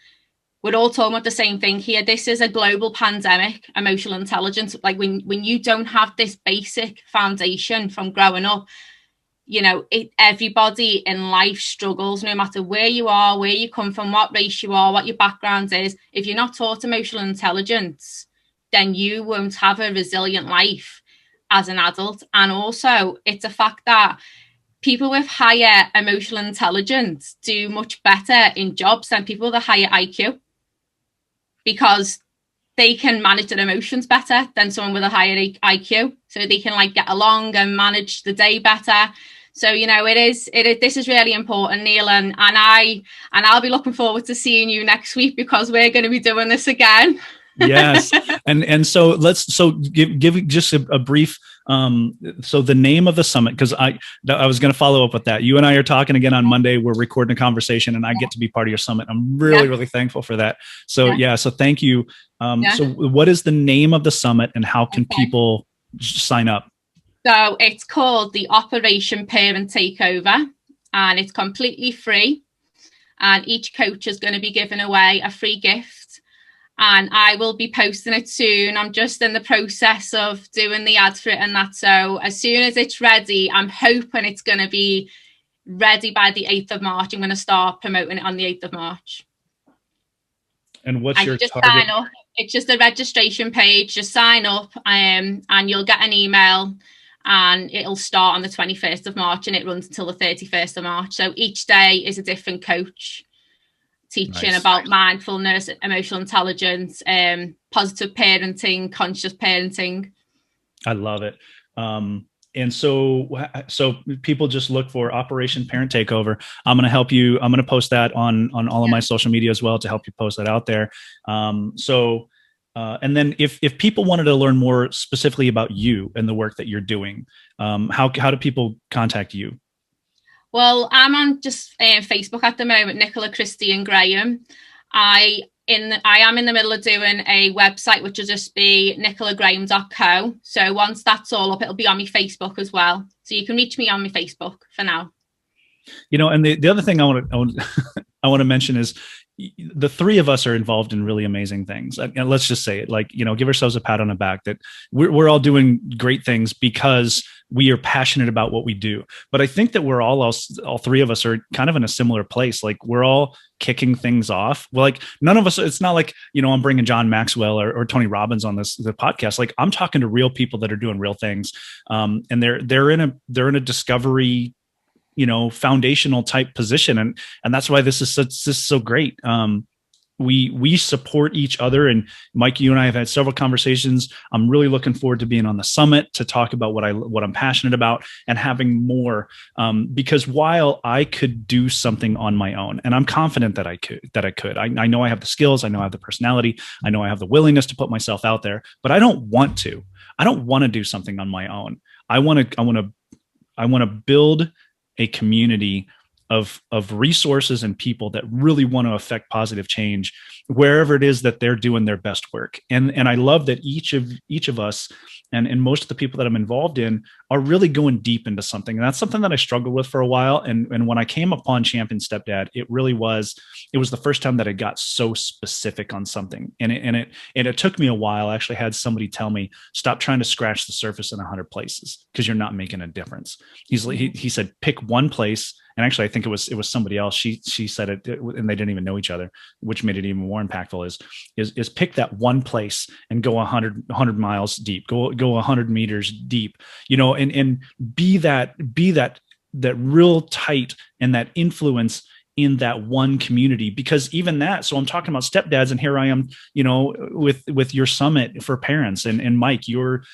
we're all talking about the same thing here. This is a global pandemic, emotional intelligence. Like when you don't have this basic foundation from growing up, you know, everybody in life struggles, no matter where you are, where you come from, what race you are, what your background is. If you're not taught emotional intelligence, then you won't have a resilient life as an adult. And also, it's a fact that people with higher emotional intelligence do much better in jobs than people with a higher IQ, because they can manage their emotions better than someone with a higher IQ. So they can like get along and manage the day better. So, you know, this is really important, Neil, and I'll be looking forward to seeing you next week, because we're going to be doing this again. Yes. And so give just a brief, so the name of the summit, because I was going to follow up with that. You and I are talking again on Monday. We're recording a conversation, and I get to be part of your summit. I'm really thankful for that. So so thank you. So what is the name of the summit, and how can people sign up? So it's called the Operation Parent Takeover, and it's completely free. And each coach is going to be giving away a free gift, and I will be posting it soon. I'm just in the process of doing the ad for it and that. So as soon as it's ready, I'm hoping it's going to be ready by the 8th of March. I'm going to start promoting it on the 8th of March. And what's your just target? Sign up. It's just a registration page. Just sign up, and you'll get an email, and it'll start on the 21st of March, and it runs until the 31st of March. So each day is a different coach teaching about mindfulness, emotional intelligence, positive parenting, conscious parenting. I love it. And so people just look for Operation Parent Takeover. I'm going to help you. I'm going to post that on all of my social media as well to help you post that out there. And then if people wanted to learn more specifically about you and the work that you're doing, how do people contact you? Well, I'm on just Facebook at the moment, Nicola Graham. I am in the middle of doing a website, which will just be nicolagraham.co. So once that's all up, it'll be on my Facebook as well. So you can reach me on my Facebook for now. You know, and the other thing I want to mention is the three of us are involved in really amazing things. And let's just say it, like, you know, give ourselves a pat on the back that we're all doing great things because we are passionate about what we do. But I think that we're all three of us are kind of in a similar place. Like, we're all kicking things off. Well, like, none of us, it's not like, you know, I'm bringing John Maxwell or Tony Robbins on the podcast. Like, I'm talking to real people that are doing real things. And they're in a discovery, you know, foundational type position. And that's why this is so great. We support each other, and Mike, you and I have had several conversations. I'm really looking forward to being on the summit to talk about what I'm passionate about and having more, because while I could do something on my own, and I'm confident that I could, I know I have the skills, I know I have the personality, I know I have the willingness to put myself out there, but I don't want to do something on my own. I want to build a community of resources and people that really want to affect positive change wherever it is that they're doing their best work. And I love that each of us and most of the people that I'm involved in are really going deep into something. And that's something that I struggled with for a while. And when I came upon Champion Stepdad, it was the first time that I got so specific on something. And it took me a while. I actually had somebody tell me, stop trying to scratch the surface in 100 places, because you're not making a difference. He said, pick one place. And actually, I think it was somebody else. She said it, and they didn't even know each other, which made it even more impactful. Is pick that one place and go 100 miles deep, go 100 meters deep, you know, and be that real tight and that influence in that one community, because even that, so I'm talking about stepdads, and here I am, with your summit for parents, and Mike, you're,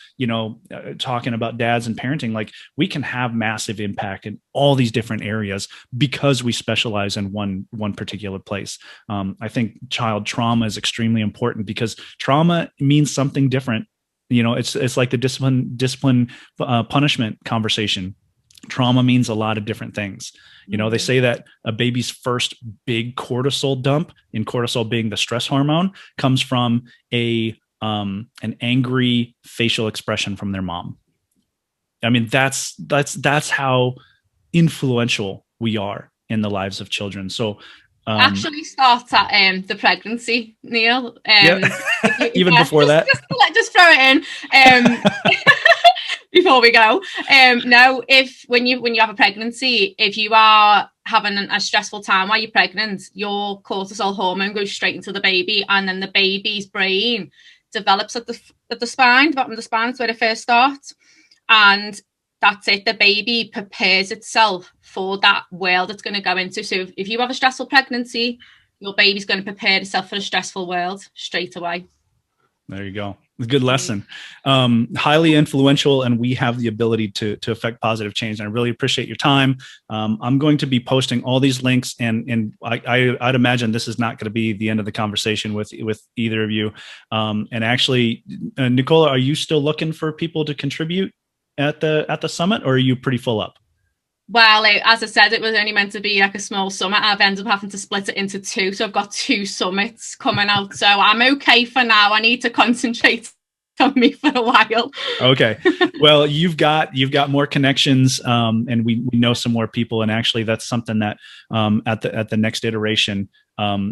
talking about dads and parenting. Like, we can have massive impact in all these different areas because we specialize in one particular place. I think child trauma is extremely important because trauma means something different. It's like the discipline punishment conversation. Trauma means a lot of different things. They say that a baby's first big cortisol dump, in cortisol being the stress hormone, comes from an angry facial expression from their mom. I mean, that's how influential we are in the lives of children. So actually starts at the pregnancy, Neil. Even before that, just throw it in. Before we go, no, if when you have a pregnancy, if you are having a stressful time while you're pregnant, your cortisol hormone goes straight into the baby, and then the baby's brain develops at the spine, the bottom of the spine, is where it first starts, and that's it. The baby prepares itself for that world it's going to go into. So if you have a stressful pregnancy, your baby's going to prepare itself for a stressful world straight away. There you go. A good lesson. Highly influential, and we have the ability to affect positive change. And I really appreciate your time. I'm going to be posting all these links, and I'd imagine this is not going to be the end of the conversation with either of you. And actually, Nicola, are you still looking for people to contribute at the summit, or are you pretty full up? Well, as I said, it was only meant to be like a small summit. I've ended up having to split it into two. So I've got 2 summits coming out. So I'm okay for now. I need to concentrate on me for a while. Okay. Well, you've got more connections, and we know some more people. And actually, that's something that at the next iteration,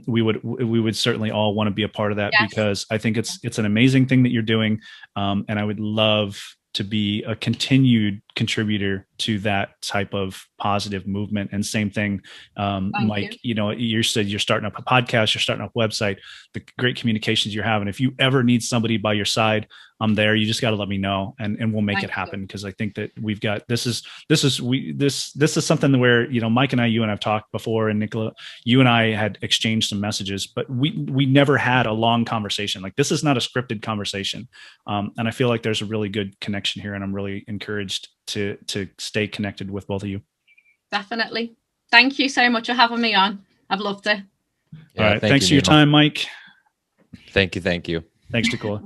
we would certainly all want to be a part of that. Yes. Because I think it's an amazing thing that you're doing. And I would love to be a continued contributor to that type of positive movement. And same thing, Mike, you said you're starting up a podcast, you're starting up a website, the great communications you're having. If you ever need somebody by your side, I'm there. You just got to let me know, and we'll make it happen. Because I think that we've got, this is something where, Mike and I, you and I've talked before, and Nicola, you and I had exchanged some messages, but we never had a long conversation. Like, this is not a scripted conversation. And I feel like there's a really good connection here, and I'm really encouraged to stay connected with both of you. Definitely. Thank you so much for having me on. I've loved it. Yeah, all right. Thanks for your time, Mike. Thank you. Thanks, Nicola.